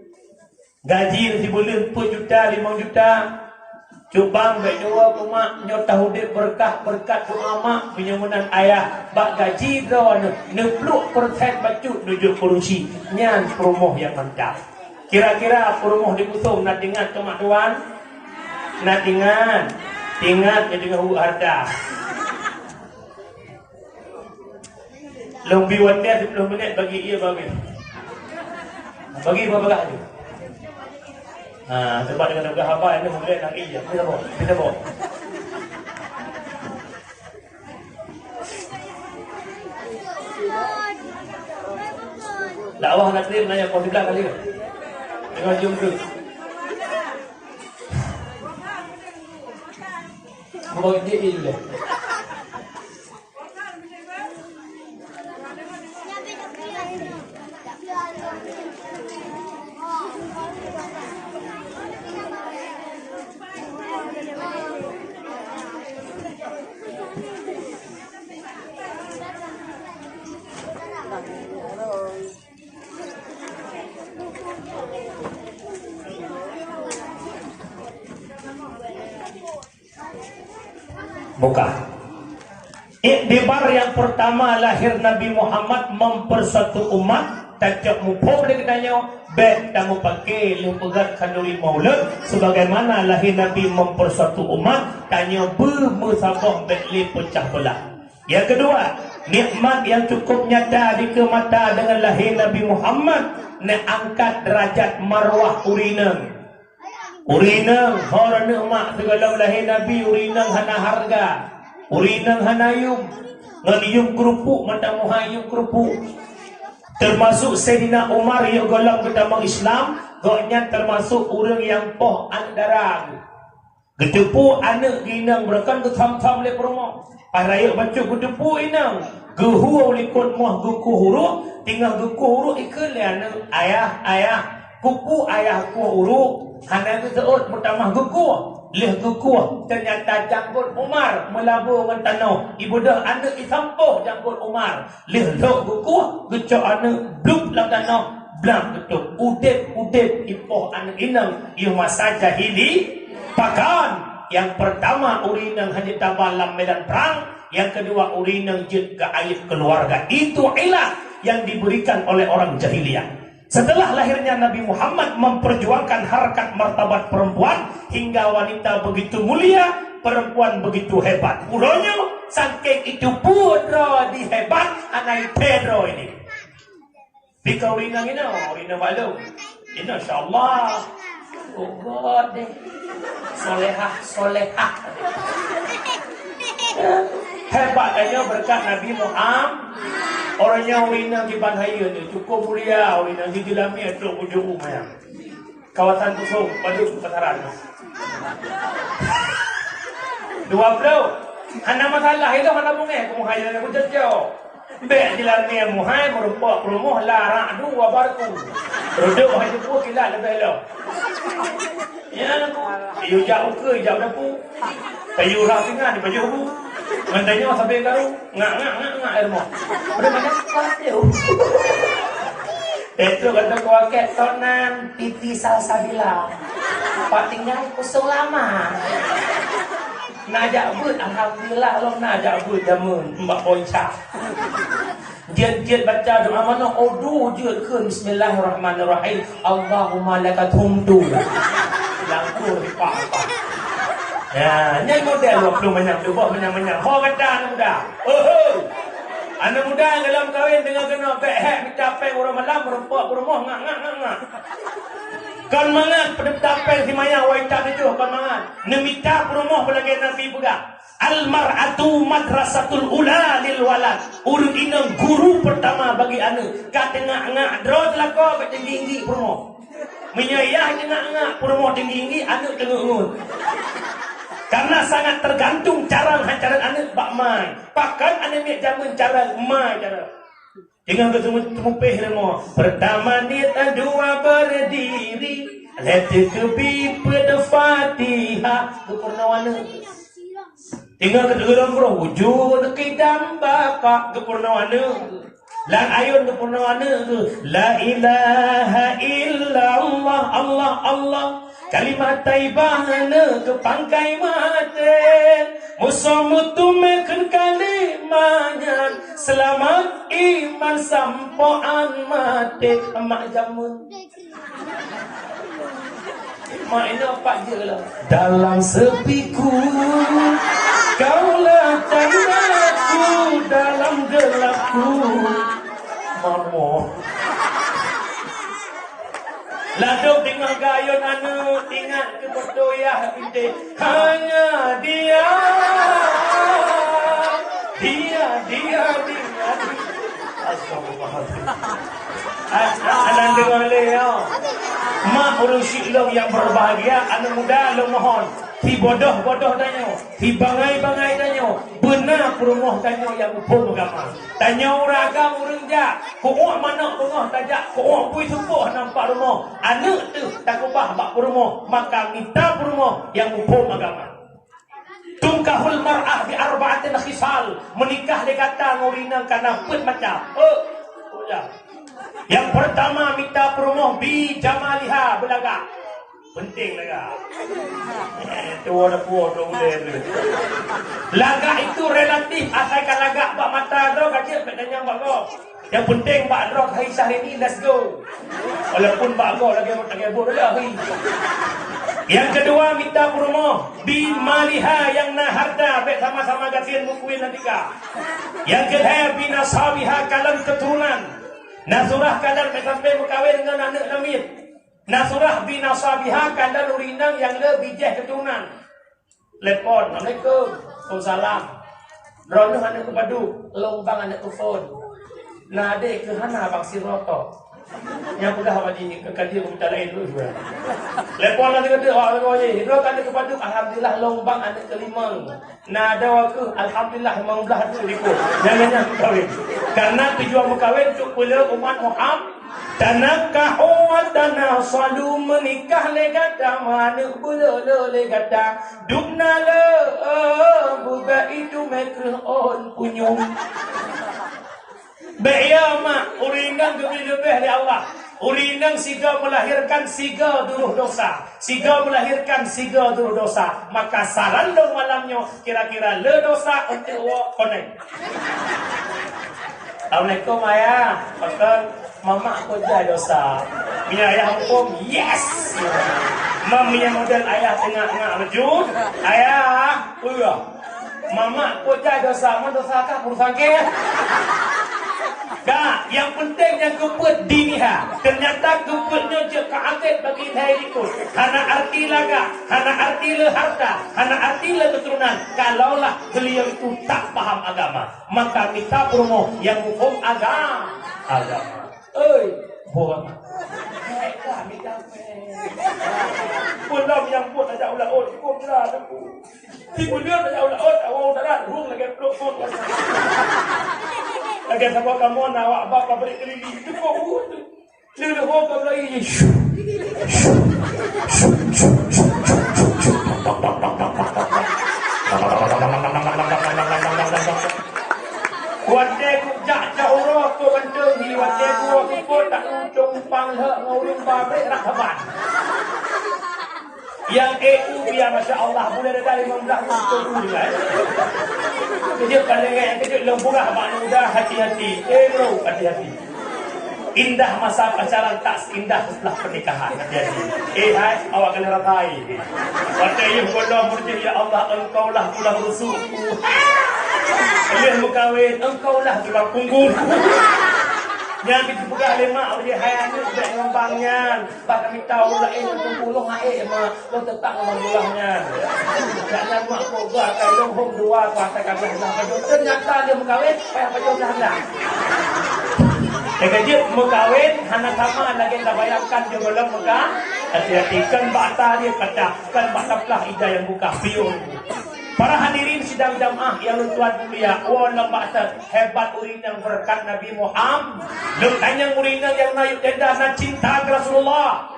Gaji si bulan 4 juta 5 juta. Cubang baik doa ke mak nyota hudip berkah berkat doa mak penyemunan ayah bak gaji dah 60% bacut nujuk kursi. Nyan promoh yang mantap. Kira-kira perumuh di Kusum nak ingat ke mak tuan? Nak ingat? Ingat ke dengan hubuk harta. Lebih wadah 10 minit bagi ia bagi. Bagi berapa lagi? Sebab dengan harga apa ini boleh nak iya. Kita bawa. Dakwah nak terima nanya kau di belakang kali ke? Dengan jom ke? Bawa dia dulu. Buka. Iktibar yang pertama lahir Nabi Muhammad mempersatu umat. Tajak mupuk dia katanya. Baik tamu pakai lupagat kanduri maulud. Sebagaimana lahir Nabi mempersatu umat. Tanya bermusabah baik pecah belah. Yang kedua, nikmat yang cukup nyata di mata dengan lahir Nabi Muhammad. Nak angkat derajat marwah urinang. Urinang horana mak segala lahir Nabi urinang hana harga. Urinang hana yum. Ngaliyum kerupuk mata muhayum kerupuk. Termasuk Sayyidina Umar yang golong pertama Islam. Goknya termasuk orang yang poh andarang. Gedepu anak ginang berkan ketam-tam le promo. Paraya baca gedepu inang. Gehu likut muah guku huruf. Tinggal guku huruf ikut le anak ayah. Kuku ayahku huruf. Hana itu seut pertama guku. Leh guku. Ternyata janggut Umar melabur dengan tanah. Ibu dah anak isampuh janggut Umar. Leh dok guku. Gecok anak bluk dalam tanah. Blang betul. Udip ipoh anak inang. Ia masa jahili. Pakan. Yang pertama urinang hanya tabalam medan perang. Yang kedua urinang jid ke air keluarga. Itu ilah yang diberikan oleh orang jahiliyah. Setelah lahirnya Nabi Muhammad memperjuangkan harkat martabat perempuan hingga wanita begitu mulia, perempuan begitu hebat. Uronya saking itu pudro di hebat anai Pedro ini. Bika urina ini, urina malu. Ini insyaAllah. Oh God deh. Solehah. Hebatnya berkat Nabi Muhammad. Orangnya urina di Banhaya ni cukup mulia, urina di dalamnya itu ujung rumah. Kawasan Tusung, Badut, Pasaran. Dua bro, hana masalah itu hana bunga, kumuhaya aku jauh. Bek di dalamnya muhai merupakan rumah larak dua barku. Rodok hanya pun kila lebih lo. Ya, iyo jauh ke jauh dapu. Kayu rafingan di baju bu. Mandanya sampai kau ngak air mau. Udah banyak kau. Itu kata kau kek tonan titi salsabila. Patingnya kusung lama. Najak but alhamdulillah lo najak but jamun mbak ponca. Dia baca doa mana odu dia ke bismillahirrahmanirrahim. Allahumma lakathumdu. Langkur apa. Ya, nyai model lo belum banyak Kau kata anak muda. Anak muda dalam kahwin dengan kena behek mencapai orang malam merempak rumah ngak. Kan mangat pedapel si maya waita itu kan mangat. Nemita rumah belagi Nabi budak. Al-mar'atu madrasatul ula lil walad. Urut inang guru pertama bagi anak. Kat ngak draw telako kat tinggi rumah. Menyayah ngak rumah tinggi anak tengah. Karena sangat tergantung cara anak bak mai. Pakan anak ni zaman cara mai cara. Jangan ketemu semua. Pertama dia dua berdiri. Let it be pada Fatihah. Kepurnawana. Tinggal kedua orang wujud kidam baka kepurnawana. Lan ayun kepurnawana. La ilaha illallah Allah. Kalimat taibahana ke pangkai mati. Musuh-mutu meken kalimahnya. Selamat iman sampoan mati. Mak jamun. Mak ini apa je lah. Dalam sepiku kaulah candaku. Dalam gelapku Mamo. Laduk dengan gayun anu ingat ke berdoyah binti. Hanya dia. Astagfirullahaladzim. Anak dengar leh. Mak urusi lo yang berbahagia. Anak muda lo mohon. Hi bodoh tanya. Hi bangai tanya. Benar perumah tanya yang hukum agama. Tanya orang agama orang jak. Kau mana rumah tajak. Kau pui subuh nampak rumah. Anak tu tak ubah bak perumah. Maka minta perumah yang hukum agama. Tungkahul mar'ah bi arba'atin khisal. Menikah dia kata ngurina karena pun macam. Yang pertama minta perumah bi jamaliha belagak. Penting lagak. Itu ada dong dia. Lagak itu relatif. Asalkan lagak bak mata drog aja tanya bak go. Yang penting bak drog hari ini let's go. Walaupun bak go lagi mau tak gebur dah. Yang kedua minta perumah bi maliha yang na harta bet sama-sama gasin mukuin nantika. Yang ketiga bi nasabiha kalam keturunan. Nasurah kadar sampai berkahwin dengan anak namit. Nasurah bin nasabiha kadar urinang yang lebih jah keturunan. Lepon, Assalamualaikum. Waalaikumsalam. Rono anak kepadu, lombang anak telefon. Nade ke hana bang siroto. Yang sudah wajib ke kadir minta lain dulu juga. Lepon lagi kata, oh ye, ro anak kepadu alhamdulillah lombang anak kelima. Nada waktu alhamdulillah mengbelah tu liku. Jangan kawin. Karena tujuan berkahwin untuk bela umat Muhammad. Tanakahu wa tanasalu menikah legata mana bela legata. Dukna le buka itu mekru on punyum. Bayar mak urinang lebih-lebih dari Allah. Urinang siga melahirkan siga duruh dosa. Siga melahirkan siga duruh dosa. Maka saran dong malamnya kira-kira le dosa untuk wa konek. Assalamualaikum ayah. Betul. Mama aku dah dosa. Punya ayah hukum. Yes. Mami yang model ayah tengah-tengah baju. Ayah. Mama aku dah dosa. Mana dosa kah? Urusan ke? Dah, yang penting yang keput diniha. Ternyata keputnya je keakit bagi hai ikut. Hana arti laga, hana arti le harta, hana arti le keturunan. Kalaulah beliau itu tak paham agama, maka minta promo yang hukum agama. Bukan. Kami Pulau yang buat ada ulah hukum dah aku. Tiba dia ada ulah awak dah ruang lagi peluk. Lagi sama kamu nak bapa beri keliling itu kau buat. Dia hoka lagi. Wadai ku jak urut ku benteng di wadai ku pun tak uncung pang hak ngurung pabrik rahaban. Yang EU biar Masya Allah boleh dari 15 uncung juga. Kejut paling yang kejut lemburah makna muda hati-hati. Bro hati-hati. Indah masa pacaran tak seindah setelah pernikahan. Hati-hati. Hai awak kena ratai. Wadai yang bodoh murjih ya Allah engkau lah tulang rusukku. Kalian berkahwin, engkau lah tulang punggung. Yang kita pegah lemak oleh hayatnya sudah ngembangnya. Bahkan kami tahu lah untuk puluh haik lo tetap ngembangnya. Jangan mak pogah kalau hom dua kuasa kata ternyata dia berkahwin payah payah dah. Dia berkahwin hana sama lagi tak bayangkan dia belum megah. Hati-hati kan bata dia kata kan bata pelah ida yang buka pion. Para hadirin sidang jamaah yang tuan mulia, wala ba'ta hebat urin yang berkat Nabi Muhammad. Lekanya urin yang naik tenda na cinta ke Rasulullah.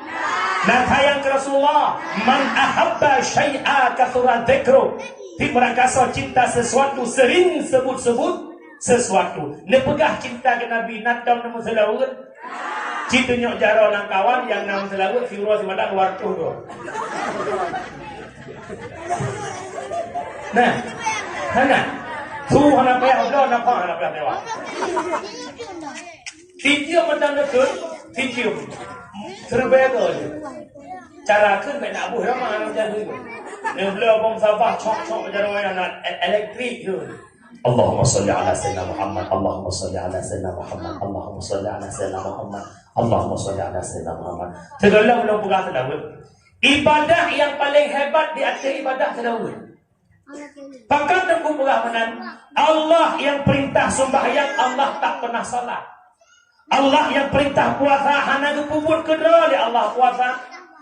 Na sayang ke Rasulullah. Man ahabba syai'a kathura dzikru. Ti merangkasa cinta sesuatu sering sebut-sebut sesuatu. Ne pegah cinta ke Nabi nadam nama selawat. Cinta nyok jaro nang kawan yang nama selawat fiura simadang wartuh tu. Nah, hana. Tu hana payah udah nampak hana payah lewat. Tiap macam tu, tiap terbeza. Cara kan nak abu ramah nak jadi. Ni beliau bom sabah cok macam orang nak elektrik tu. Allahumma salli ala sayyidina Muhammad. Allahumma salli ala sayyidina Muhammad. Allahumma salli ala sayyidina Muhammad. Allahumma salli ala sayyidina Muhammad. Segala belum pegang terdahulu. Ibadah yang paling hebat di atas ibadah terdahulu. Pakat dan kumpulan Allah yang perintah sembahyang Allah tak pernah salah. Allah yang perintah puasa hana kupubur kedua di Allah puasa.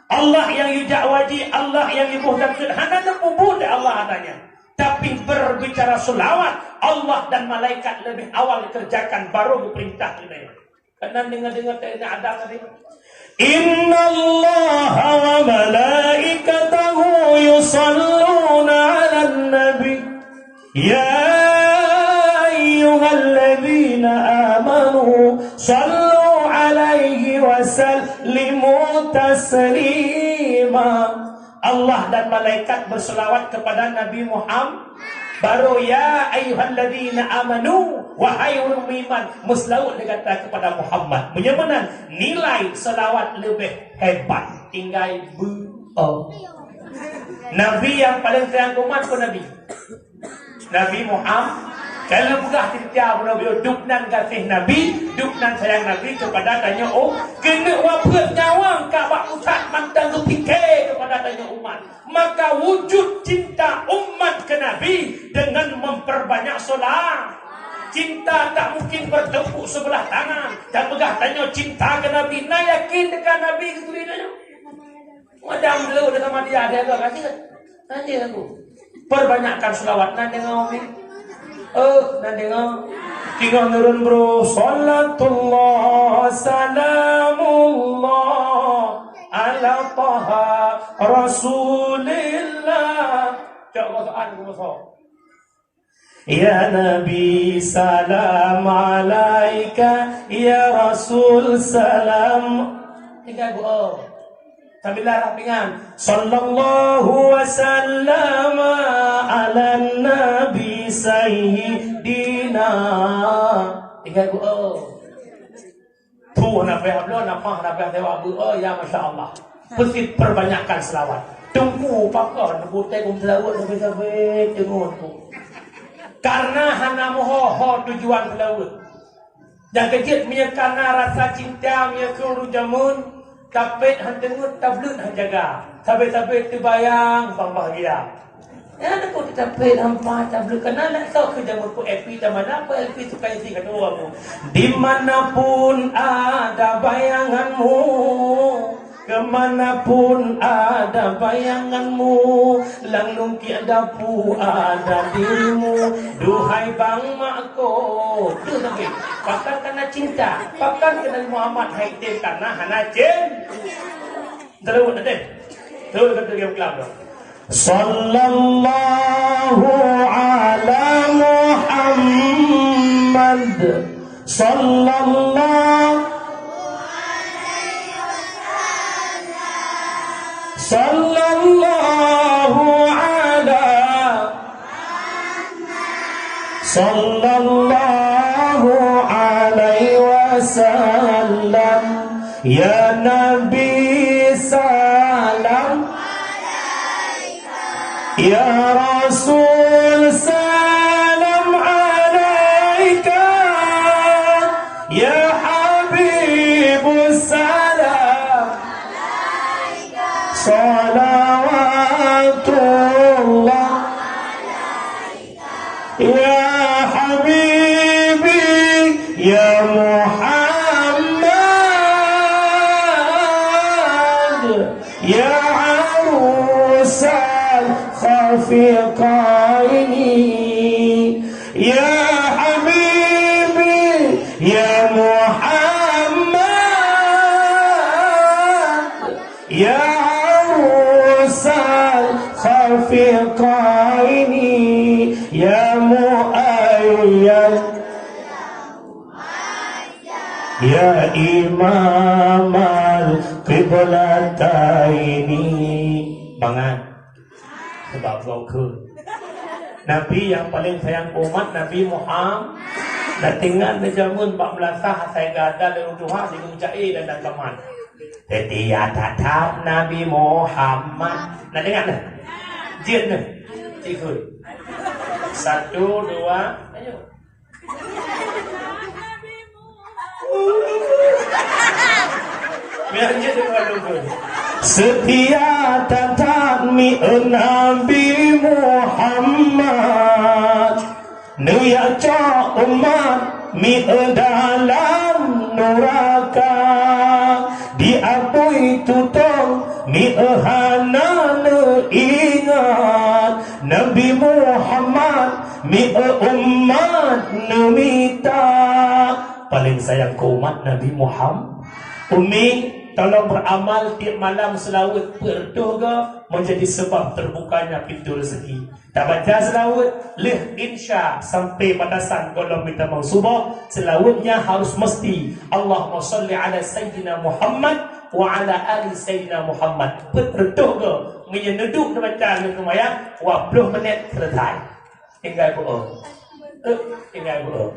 Allah yang yujak wajib, Allah yang ibuh dan hana kupubur di Allah adanya. Tapi berbicara selawat Allah dan malaikat lebih awal kerjakan baru diperintah ini. Karena dengar-dengar ada tadi. Inna Allah wa malaikatahu yusalluna 'alan nabi ya ayyuhalladzina amanu sallu 'alaihi wa sallimu taslima. Allah dan malaikat berselawat kepada Nabi Muhammad. Baru ya ayyuhalladzina amanu wahai orang beriman muslawat dikata kepada Muhammad. Menyamanan nilai selawat lebih hebat tinggal Nabi yang paling sayang umat pun Nabi Muhammad. Kalau bukan tiap Nabi duknan kasih Nabi, duknan sayang Nabi kepada tanya kena wapet nyawang kabak usat mantang fikir kepada tanya umat. Maka wujud cinta umat ke Nabi dengan memperbanyak solat. Cinta tak mungkin bertepuk sebelah tangan. Dan begah tanya cinta ke Nabi. Nak yakin dekat Nabi itu dia. Macam dulu dengan dia ada apa kasih? Nanti aku. Perbanyakkan selawat nanti ngomong. Nanti ngomong. Tinggal nurun bro. Salatullah salamullah ala taha rasulillah. Cak Quran ku ya Nabi salam alaika ya Rasul salam. Tiga gua. Sambil rapingan. Sallallahu wasallam ala Nabi sayyidina. tinggal ku tu nak behablo nampak nak behawa bu ya masya-Allah. Mesti perbanyakkan selawat. Tunggu pakar nak kum selawat sampai tengok tu. Karena hana moho tujuan selawat. Yang kecil punya karena rasa cinta punya kuru jamun, tapi hantengut tablut han jaga. Sampai-sampai terbayang bang bahagia. Ya nak kau tapi hampa tablut kena nak tahu ke jamun ku epi mana apa epi suka isi kata aku. Dimanapun ada bayanganmu, kemanapun ada bayanganmu, langlung tiada pu ada dirimu. Duhai bang makko, tu sampai. Pakan kena cinta, pakan kena Muhammad Haitim karena hana jin. Terus nanti, terus kata dia kelam dong. Sallallahu ala Muhammad, sallallahu sallallahu ala sallallahu alaihi wasallam ya nabi salam ya rasul salam alaika ya habibus salam salawatullah ya habibi ya Muhammad ya arusal khafiqaini ya habibi ya Muhammad ya khafiqaini ya muayyad ya imam al-qiblataini. Bangan sebab kau ke Nabi yang paling sayang umat Nabi Muhammad dah tinggal di zaman 14 saya gada dan Tuhan di Mujai dan Kaman. Jadi ya tatap Nabi Muhammad. Nak dengar dah? Jin dah. Ikut. 1, 2, ayo. Biar dia dengar dulu. Setia tatap Nabi Muhammad, nuya ca umat mi dalam neraka, diapui tutong mi hana ingat Nabi Muhammad mi umat numita. Paling sayang ke umat Nabi Muhammad. Umi tolong beramal tiap malam selawat berdoa menjadi sebab terbukanya pintu rezeki. Tak baca selawat leh insya sampai batasan golong minta mangsubah. Selawatnya harus mesti Allahumma salli ala Sayyidina Muhammad wa ala ali Sayyidina Muhammad. Berdoa menyeneduk baca kemayang 20 menit selesai. Tinggal berdoa. Tinggal berdoa.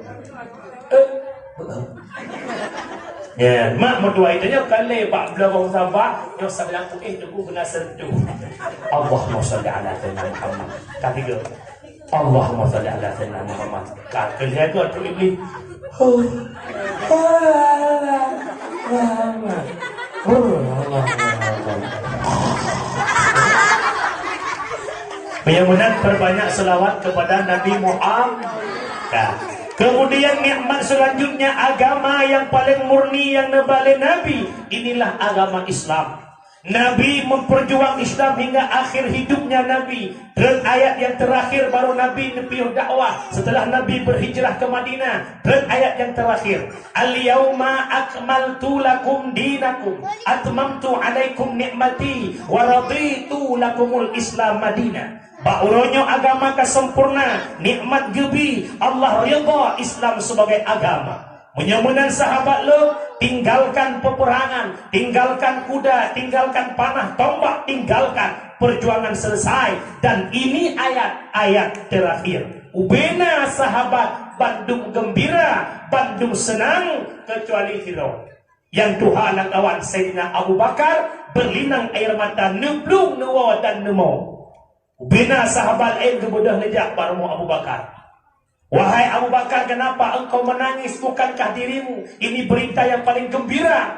Ya, mak mertua itu nya kali pak belakang sahabat yang sebelah itu ku benar serdu. Allahumma shalli ala sayyidina Muhammad. Ketiga. Allahumma shalli ala sayyidina Muhammad. Ketiga tu tu iblis. Mudah-mudahan perbanyak selawat kepada Nabi Muhammad. Kemudian nikmat selanjutnya agama yang paling murni yang nebale Nabi. Inilah agama Islam. Nabi memperjuang Islam hingga akhir hidupnya Nabi. Dan ayat yang terakhir baru Nabi nepiuh dakwah setelah Nabi berhijrah ke Madinah. Dan ayat yang terakhir, al-yauma akmaltu lakum dinakum atmamtu alaikum ni'mati wa raditu lakumul Islam Madinah. Bauronyo agama kesempurna, nikmat gebi, Allah ridha Islam sebagai agama. Menyemunan sahabat lo, tinggalkan peperangan, tinggalkan kuda, tinggalkan panah, tombak, tinggalkan. Perjuangan selesai. Dan ini ayat-ayat terakhir. Ubena sahabat bandung gembira, bandung senang, kecuali hero. Yang Tuhan nak kawan Sayyidina Abu Bakar berlinang air mata nublung nuwa dan nemo. Bina sahabat lain kemudah nejak baru Abu Bakar. Wahai Abu Bakar, kenapa engkau menangis? Bukankah dirimu ini berita yang paling gembira?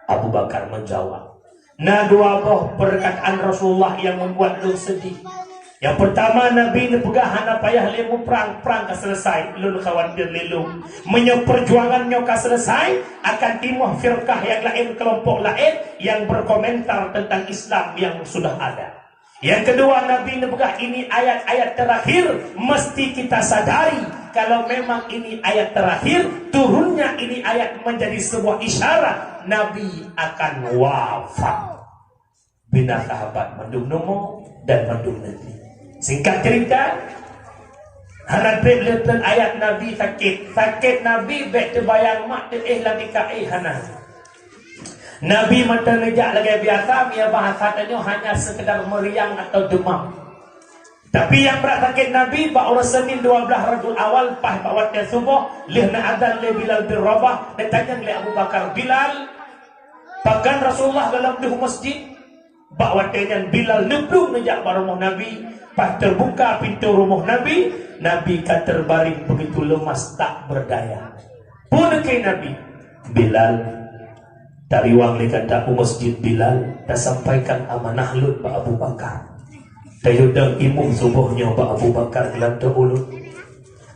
Abu Bakar menjawab, nah dua buah perkataan Rasulullah yang membuat lu sedih. Yang pertama, Nabi ni pegahan apa payah lemu perang ka selesai, lu khawatir lelu menyeperjuangannya ka selesai, akan timuh firqah yang lain, kelompok lain yang berkomentar tentang Islam yang sudah ada. Yang kedua, Nabi ni pegah ini ayat-ayat terakhir, mesti kita sadari kalau memang ini ayat terakhir, turunnya ini ayat menjadi sebuah isyarat Nabi akan wafat. Bina sahabat mendung nomo dan mendung Nabi. Singkat cerita, harap letan ayat Nabi sakit Nabi bek terbayang mak lagi hana. Nabi mata nejak lagi biasa, dia bahasanya hanya sekedar meriang atau demam. Tapi yang berat sakit Nabi, bahawa Senin 12 Rabiul Awal, waktu subuh, lihna adzan le Bilal bin Rabah, ditanya oleh Abu Bakar, Bilal, bahkan Rasulullah dalam di masjid, bahawa tanya Bilal neblung nejak rumah Nabi, pas terbuka pintu rumah Nabi, Nabi kan terbaring begitu lemas tak berdaya. Pun ke Nabi, Bilal, dari wang kata masjid Bilal, dah sampaikan amanah lut ba Abu Bakar. Dayudang imum subuhnya ba Abu Bakar dalam terulun.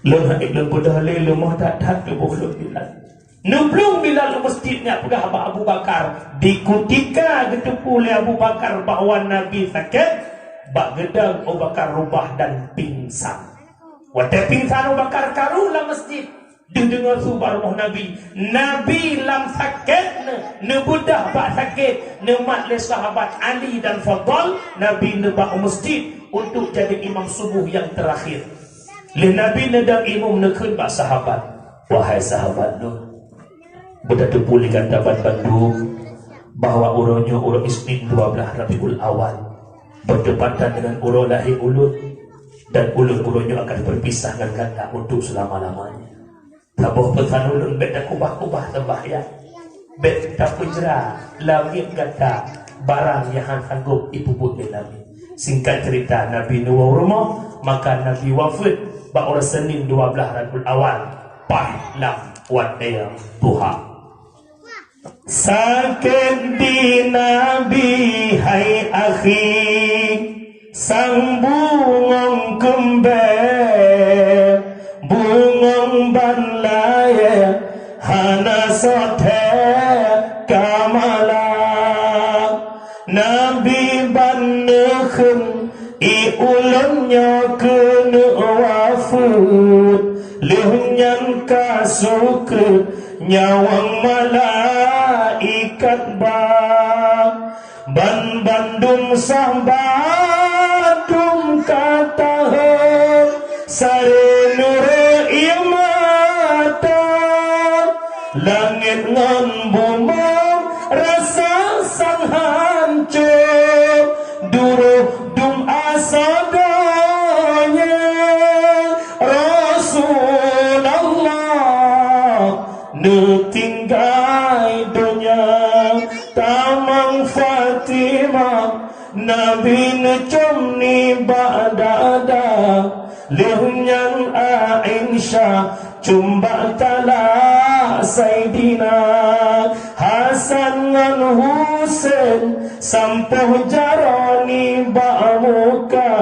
Lun hadik lun budah le lemah tak tubuh lut Bilal. Nublung Bilal masjidnya pegah ba Abu Bakar. Dikutika getepu oleh Abu Bakar bahawa Nabi sakit, ba gedang Abu Bakar rubah dan pingsan. Waktu pingsan Abu Bakar karulah masjid. Dia dengar subar rumah Nabi. Nabi lam sakit ne budak bak sakit ne mat le sahabat Ali dan Fadl. Nabi ne bak masjid untuk jadi imam subuh yang terakhir. Le Nabi ne dan imam ne keun bak sahabat. Wahai sahabat nu, budak tu pulih kata Bandung bahawa uronya uro Isnin 12 Rabiul Awal berdepatan dengan uro lahir ulun, dan ulun-ulunnya akan berpisah dengan kata untuk selama-lamanya. Tabuh pesan ulun bet dah kubah-kubah sembahyang, bet tak pujra langit kata barang yang sanggup dipuput di langit. Singkat cerita, Nabi nuwa rumah, maka Nabi wafat pada Senin 12 Rabiul Awal pahlam wadaya Tuhan. Sakit di Nabi hai akhi, sang bungong kembang, bungong banlaya hana sote kamala. Nabi bannekhun i ulunnya kena wafut, lihunyan kasukut nyawang malaikat ban bandung sambadum kata sare nur imata langit ngan bumang rasa sang hancur duruh dum asadanya Rasulullah netinggai dunia tamang Fatimah Nabi necom ni badada lihunyan Aisyah cumba tala Sayyidina Hasan ngan Husain sampuh jaroni ba'muka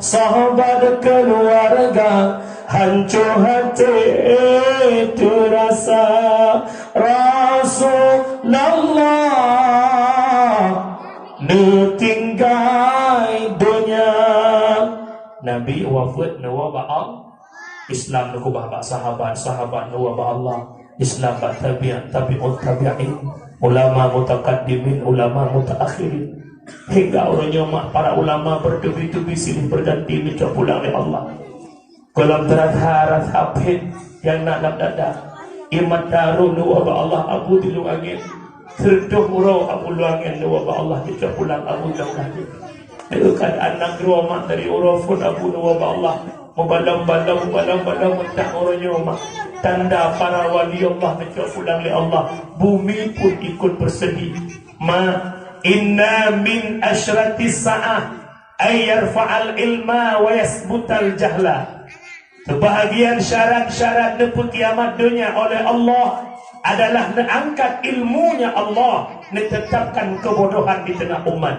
sahabat keluarga hancur hati terasa Rasulullah netinggai dunia. Nabi wafat nawa ba'al Islam nakubah ba sahabat, sahabat nawa ba Allah, Islam ba tabi'ut tabi'in, ulama mutakaddimin, ulama mutaakhirin, hingga orangnya para ulama bertubi-tubi silih berganti minta pulang oleh Allah. Kolam terat hafid yang nak dada imat daru nawa ba Allah abu di luangin, serduh murau abu luangin nawa ba Allah minta pulang abu jauh lagi. Keadaan nak mak dari urafun abu nawa ba Allah Membalam-balam tak orangnya mak. Tanda para wali Allah menjauh pulang oleh Allah. Bumi pun ikut bersedih. Inna min asyratis sa'ah ay yarfa'al ilma wa yasbutal jahla. Sebahagian syarat-syarat depan kiamat dunia oleh Allah adalah mengangkat ilmunya Allah, menetapkan kebodohan di tengah umat.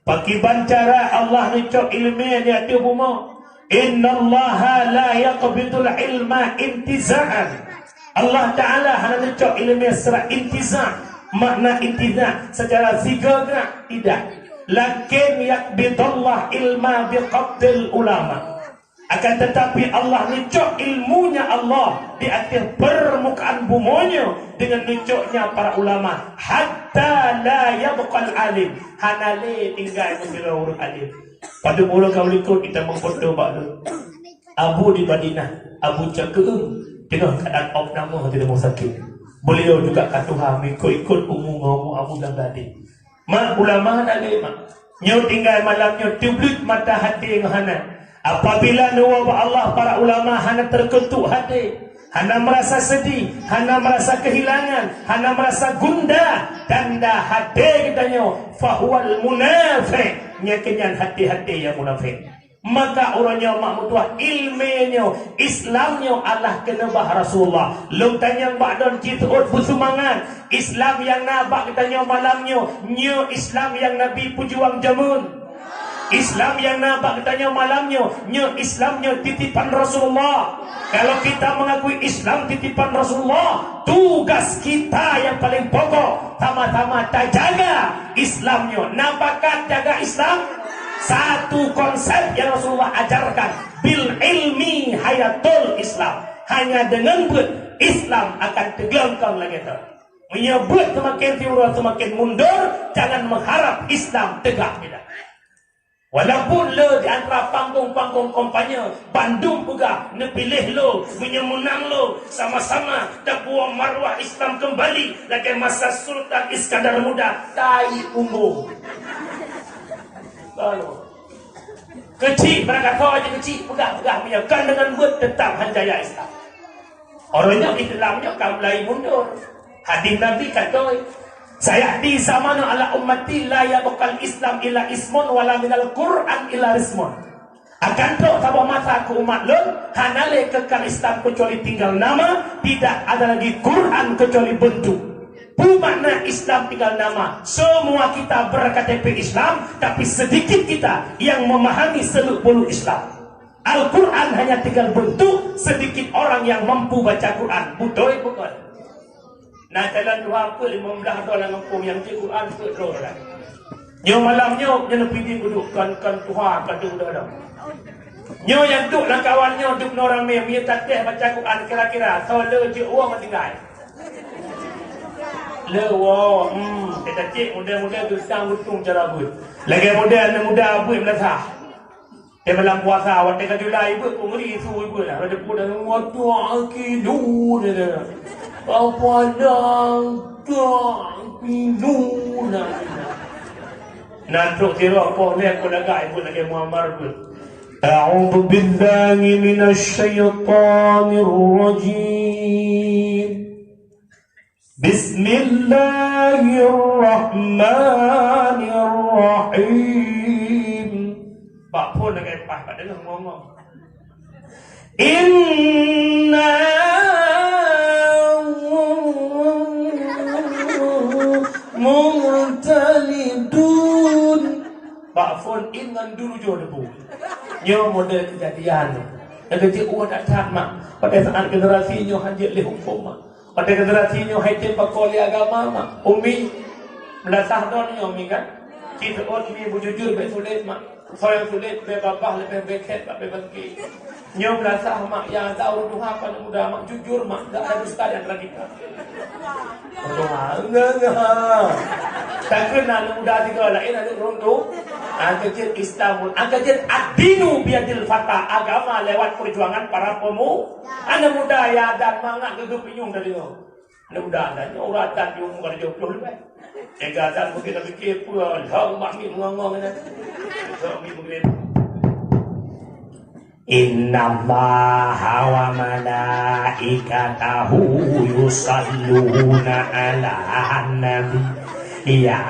Pakai bancara Allah mencok ilmiah di hati umat. Innallaha la yaqbidul ilma intiza'an. Allah Ta'ala hanya mencok ilmiah secara intiza'. Makna intiza' secara zigaga tidak. Lakin yaqbidullah ilma biqabdil ulama. Akan tetapi Allah mencok ilmunya Allah di atas permukaan bumonya dengan mencoknya para ulama. Hatta la yabqal alim. Hanale tinggal menjadi orang alim. Pada mula kau ikut kita mengfoto bakal Abu di Madinah, Abu Jakeung tengah keadaan of nama tidak mau sakit. Beliau juga katuha ikut umum Abu Ghazali. Mak ulama nale mak. Nyau tinggal malamnya tublit mata hati ngahana. Apabila nuwa Allah para ulama hana terketuk hati, hana merasa sedih, hana merasa kehilangan, hana merasa gundah, tanda hati kitanya fahuwal munafiq. Nyakenyan hati-hati yang munafik. Maka orangnya mak mutuah ilminya, Islamnya Allah kena bah Rasulullah. Lum tanya ba'dan kitut bersemangat. Islam yang nabak kitanya malamnya, nyo Islam yang Nabi pujuang jamun. Islam yang nabak kitanya malamnya, nyo Islamnya titipan Rasulullah. Kalau kita mengakui Islam titipan Rasulullah, tugas kita yang paling pokok sama-sama jaga Islamnya. Nampakan jaga Islam. Satu konsep yang Rasulullah ajarkan, bil ilmi hayatul Islam. Hanya dengan buat Islam akan tegelengkang lagi tu. Menyebut semakin tiura semakin mundur, jangan mengharap Islam tegak tidak. Walaupun lo di antara panggung-panggung kampanye Bandung juga nepilih lo, menyemenang lo, sama-sama dah buang marwah Islam kembali lagi masa Sultan Iskandar Muda tai umum. Lalu kecil mereka tahu aja kecil pegah-pegah punya kan dengan buat tetap hanjaya Islam. Orangnya Islamnya kamlai mundur. Hadis Nabi kata saya di zamanu ala ummati la yabqal Islam illa ismun wala minal Quran illa rismun. Akan tak tabah masa aku umat lun hanale kekal Islam kecuali tinggal nama, tidak ada lagi Quran kecuali bentuk. Makna Islam tinggal nama. Semua kita berKTP Islam, tapi sedikit kita yang memahami seluk-beluk Islam. Al-Quran hanya tinggal bentuk, sedikit orang yang mampu baca Quran. Betul bukan? Nah jalan dua apa 15 dolar ngempung yang cik Quran betul lah. Nyo malamnya nyo pidi duduk kan Tuhan kan dah. Nyo yang duduk lah kawannya duduk orang me tateh baca Quran kira-kira so le je uang tinggal. Le wo kita cik muda-muda tu sang butung cara but. Lagi muda but melasah. Dia malam puasa waktu ke Julai but ngeri suruh but lah. Ada pun dah waktu akidu dia. Apa nak pinuna nantuk tira apa ni aku nak ibu lagi Muhammad pun. A'udzu billahi minasy syaithanir rajim. Bismillahirrahmanirrahim. Pak pun lagi pak dengar ngomong. Inna Murtalidun. Pak Fon ingan dulu jo debu. Nyo model kejadian. Yang kecil uang tak tak mak. Pada saat generasinya hanya leh hukum mak. Pada generasinya hanya pakoli agama mak. Umi melasah don nyo umi kan. Kita umi bujujur baik sulit mak. Soal sulit baik babah lebih beket baik bangki. Nyo melasah mak yang tahu Tuhan pada muda mak jujur mak. Tak ada dusta yang radikal. Tak kenal muda tiga lain ada runtuh. Angkajit Islam, angkajit ad-dinu biadil fata, agama lewat perjuangan para pemuda. Anak muda ya dan mangak gegup pinyung dari itu. Anak muda dan uratan di umur 20 lebih. Egatan mungkin fikir pula, hang makmi ngomong ni. Makmi mungkin. Innallaha wa malaikatahu yusalluna ala nabi. Ya.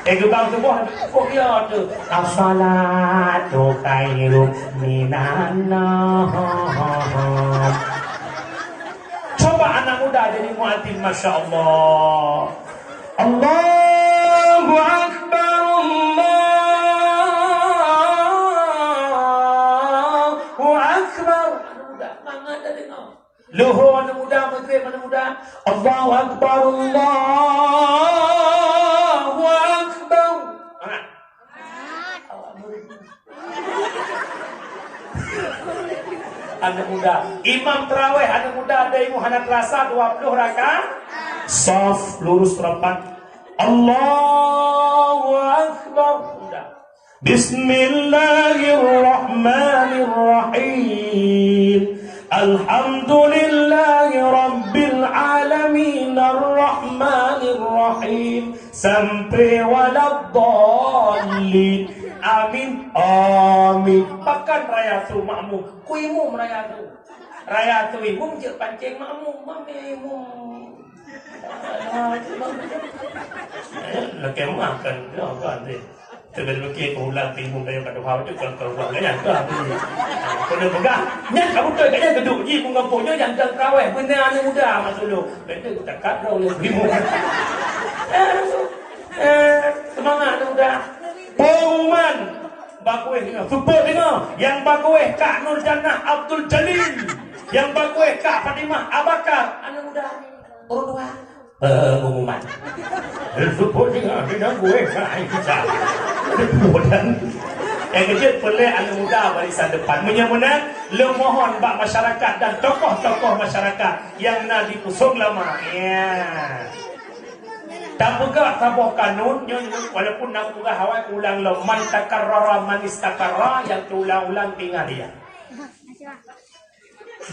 Gebang semua kok ya tu. As-salatu khairum minan nawm. Coba anak muda jadi muadzin, masya Allah. Allahu Akbar, Allahu Akbar. Anak muda, mana ada dengar? Luhur anak muda, maghrib anak muda. Allahu Akbar, Allahu Akbar. Mana? Anak muda, imam terawih anak muda ada ibu anak kelasa 20 rakaat. Saf lurus rapat. Allahu Akbar. Bismillahirrahmanirrahim. Alhamdulillahi Rabbil Alamin Ar-Rahmanir-Rahim sampai waladdallin. Amin. Amin. Bahkan raya tu makmum. Kuimum raya tu. Raya tu imum je pancing makmum. Imum. Lagi makan. Kan dia. Terlebih ulang timum dari kat Tuhan tu kalau buat kan kan. Kena pegang. Nyak kamu tu katnya geduk ji pun kampungnya yang dah terawih benar anak muda masuk dulu. Betul kita kat dah oleh timum. Semangat anak muda. Pengumuman bakuih dengar. Support dengar. Yang bakuih Kak Nur Jannah Abdul Jalil. Yang bakuih Kak Fatimah Abakar. Anak muda. Urut dua. Pengumuman. Support dengar. Dengar gue. Kita. Kemudian yang kecil pelik anak muda barisan depan. Menyamunan lemohon bak masyarakat dan tokoh-tokoh masyarakat yang nak diusung lama. Ya. Tak pegak tabuh kanun walaupun nak pegak hawai ulang lo man takarrara man istakarra yang terulang-ulang tinggal dia.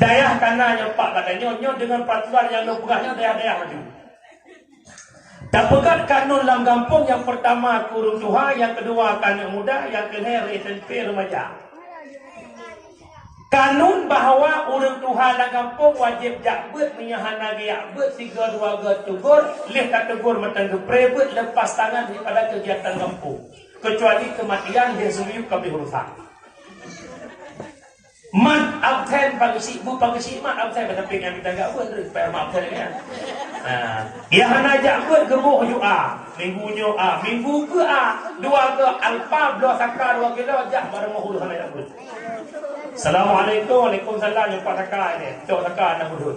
Dayah kananya pak katanya dengan peraturan yang lo pegaknya dayah-dayah maju. Tak pegat kanun dalam kampung yang pertama kurung Tuhan, yang kedua kanak muda, yang ketiga SMP remaja. Kanun bahawa orang Tuhan dalam kampung wajib jakbet menyahana jakbet 3-2 tegur, leh tak tegur matang geprebet lepas tangan daripada kegiatan kampung. Kecuali kematian dia sendiri kami urusan. Man absen pagi sibuk pagi simat absen tapi yang kita enggak buat terus supaya absen kan. Ya hana jakbet gebuh doa. Minggunya minggu ke dua ke alfa dua sakar 2 kilo jak barang mahul hana jakbet. Assalamualaikum, waalaikumsalam yang pak sakar ni. Tok sakar nak hudud.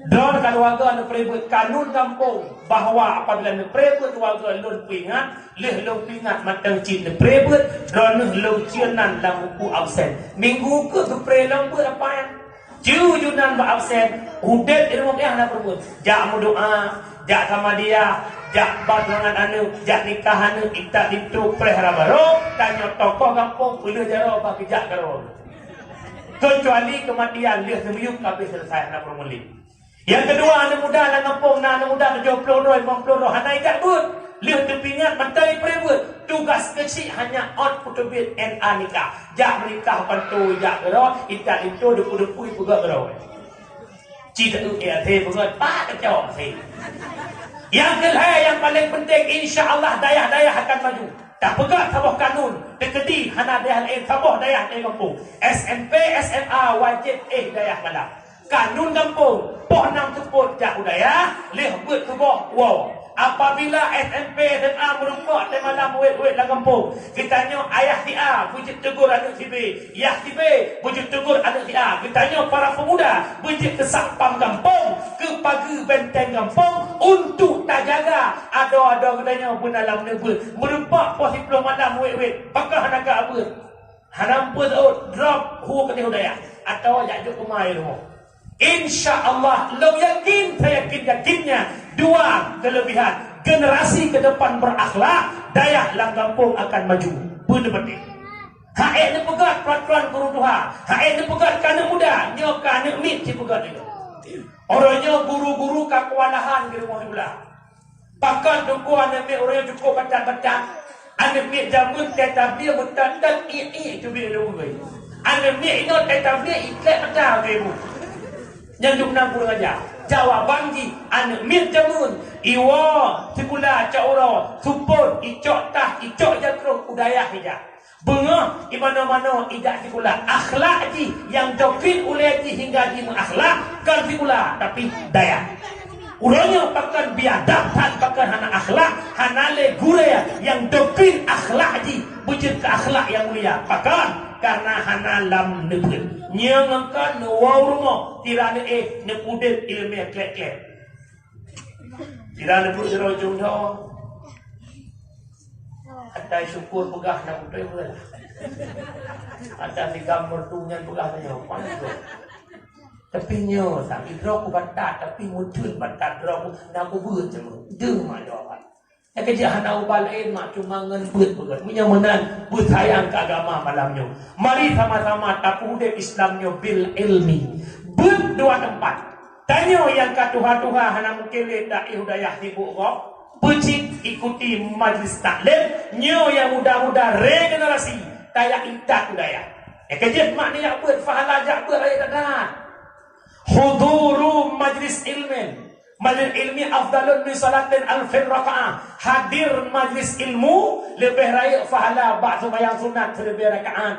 Dan keluarga anda perebut kanun kampung bahawa apabila anda perebut keluarga lun pingat, leh lun pingat matang cin perebut dan lun cianan dalam buku absen. Minggu ke perelong ke apa yang jujunan berabsen, udet di rumah dia nak perebut. Jak mu doa, jak sama dia, jak badangan anda, jak nikah anda, kita itu preharabaro, tanya tokoh kampung perlu jaro bagi jak karo. Kecuali kematian leh semiyuk kabeh selesai nak permuli. Yang kedua anak muda dalam kampung, anak muda 70 50 hanai kat but. Lihat terpingat mentai perebut. Tugas kecil hanya on putubit NA nikah. Jak menikah pantu jak gero, ikat itu depu-depu pegak gero. Cita tu pegak pak kacau sih. Yang kedua yang paling penting insya-Allah dayah-dayah akan maju. Tak pegat tabuh kanun. Dekedi hana dayah lain tabuh dayah di kampung. SMP, SMA wajib dayah malam. Kanun kampung, poh 6 teput jak budaya, leh buat tubuh wow. Apabila SMP, SMA merumpak di malam wet-wet dalam kampung, kitanya ayah si A, wujud tegur anak si B, ayah si B, wujud tegur anak si A. Kitanya para pemuda, wujud ke sapam kampung, ke pagi benteng kampung, untuk tak jaga, ada-ada katanya pun dalam nebel, merumpak poh 10 malam wet-wet, pakah nak apa? Hanampu drop hu ke budaya, atau jak juk kemai rumah. InsyaAllah, lo yakin, saya yakinnya dua kelebihan. Generasi ke depan berakhlak, dayah dalam kampung akan maju. Benar-benar. Hak ni pegat peraturan guru Tuhan. Hak ni pegat kanak muda. Nyo kanak mit si pegat juga. Orangnya guru-guru kekualahan di rumah sebelah. Bahkan tukuan ni orangnya cukup baca-baca. Anda mi jamun kata dia bertandan tu bila dulu. Anda mi ino kata dia ikhlas ada ibu. Yang duk nak kurang aja. Jawaban di anu mir jamun iwa tikula cauro supon icok tah icok jatro udaya hija bunga imano-mano ijak tikula akhlak di yang doktrin oleh di hingga di akhlak kan tikula tapi daya urangnya pakan biadab tan pakan hana akhlak hana le guraya yang doktrin akhlak di bujur ke akhlak yang mulia pakan karena hana lam nebut nyangkan nuwaurumo tirane nepudet ilmiah klek-klek tirane pun jerojong dah ada syukur pegah nak utai pula ada di gambar tunyan pegah tanya panas tu tapi nyo tak idrok batat tapi muncul batat drok nak buat cuma deng mak jawapan kerja hana ubalain mak cuma ngenbut begat punya menan bersayang ke agama malamnya mari sama-sama tapudep Islamnya bil ilmi but dua tempat tanya yang katuha-tuha hana mungkin tak ihudayah sibuk kok becik ikuti majlis taklim nyo yang muda-muda regenerasi tayak intak budaya kerja maknanya buat fahala jak buat ayat dan huduru majlis ilmin majlis ilmi afdalun min salatin alfin raka'ah hadir majlis ilmu lebih raya fahala ba'du bayang sunat lebih raka'at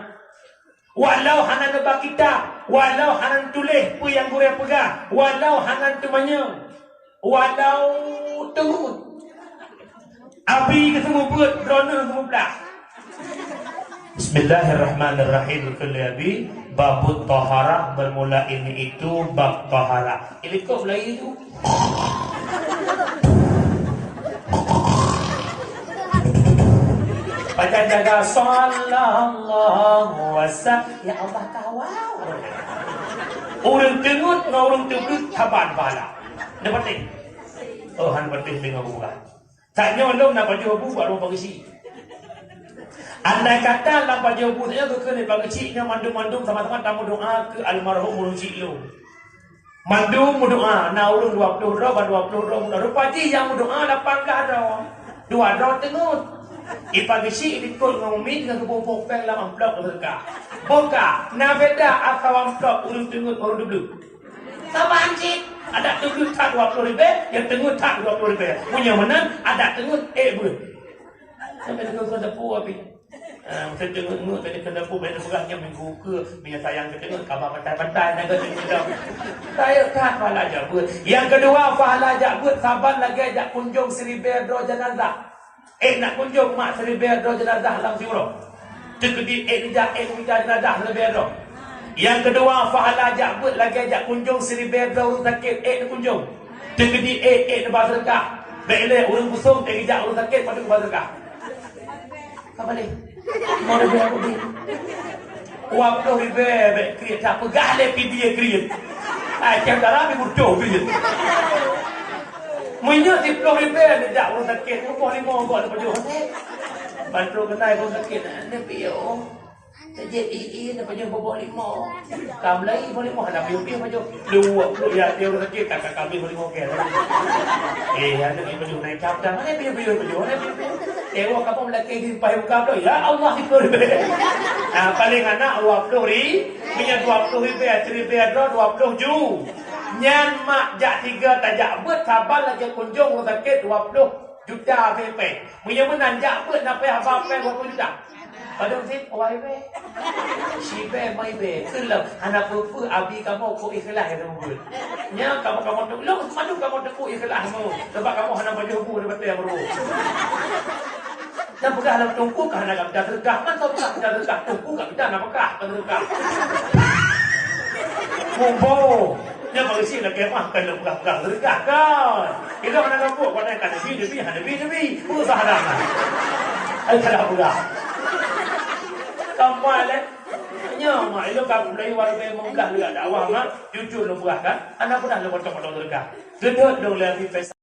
walau hanan nebak kitab walau hanan tulis pu yang gurih pegah walau hanan tumanya walau tenggut api ketemu buat drone ketemu belah Bismillahirrahmanirrahim Abi babut taharah bermula ini itu bab taharah ini kau belai itu baca jaga sallallahu wasallam ya Allah kawal orang tengut dengan orang tebut taban bala dia penting han penting dengan bukan tak nyolong nak baju bu baru bagi andai kata nak baju bu saya kena bagi ciknya mandum-mandum sama-sama tamu doa ke almarhum urang cik lu mandum doa na urang 20 ro 20 ro rupati yang doa 18 ro 2 ro tengut ipagi cik dikul ngomit dengan kebopok peng lam amplop berkah boka na beda atau amplop urang tengut urang dulu saban cik ada tengut tak 20 ribu yang tengut tak 20 ribu punya menang ada tengut bun sampai dengan kena pu api saya tengut tadi kena pu main berahnya minggu ke punya sayang ke tengut kabar pantai-pantai nak tengut dah saya tak pahala jabut yang kedua pahala jabut saban lagi ajak kunjung Sri Bedro jenazah nak kunjung mak Sri Bedro jenazah langsung bro tekedi dijak jenazah Sri Bedro. Yang kedua fahala jabut lagi ajak kunjung Sri Bedro urang sakit nak kunjung tekedi nak bazarkah bele urang busung tak ajak urang sakit pada bazarkah apa ni mau lebih aku di waktu ribe kriat apa gale dia kriat jam darah bi burjo kriat munyo 10 ribe ajak urang sakit ko 5 ko ada baju bantu kenai urang sakit ne pio jadi nak baju bobok 5 kam lai bobok 5 ada pio baju lu ya dia urang sakit kakak kami bobok 5 ke ada baju naik cap dah mana pio baju ewa kapong laki di payung kablo ya Allah itu paling anak 20 punya 20 ribu 20 ju nyan mak jak 3 tajak bet sabar lagi kunjung rumah sakit 20 juta PP punya menanjak bet nak payah apa-apa 20 juta padahal sih wai be si be mai be kelap anak pupu abi kamu ku ikhlas itu bud nya kamu tu lu madu kamu tu ikhlas mu sebab kamu hendak baju bu dapat yang baru dan pegah dalam tungku kah nak kita tergah kan tahu tak kita tergah tungku kah kita nak pegah tergah mumbo dia bagi nak kemah kan pegah tergah kan kita mana kamu kau nak kan debi usaha dah ai kada pegah kampal nya mak itu kamu dari warga membelah lihat dakwah mak jujur lu pegah kan anak pernah lu potong tergah gedot dong lebih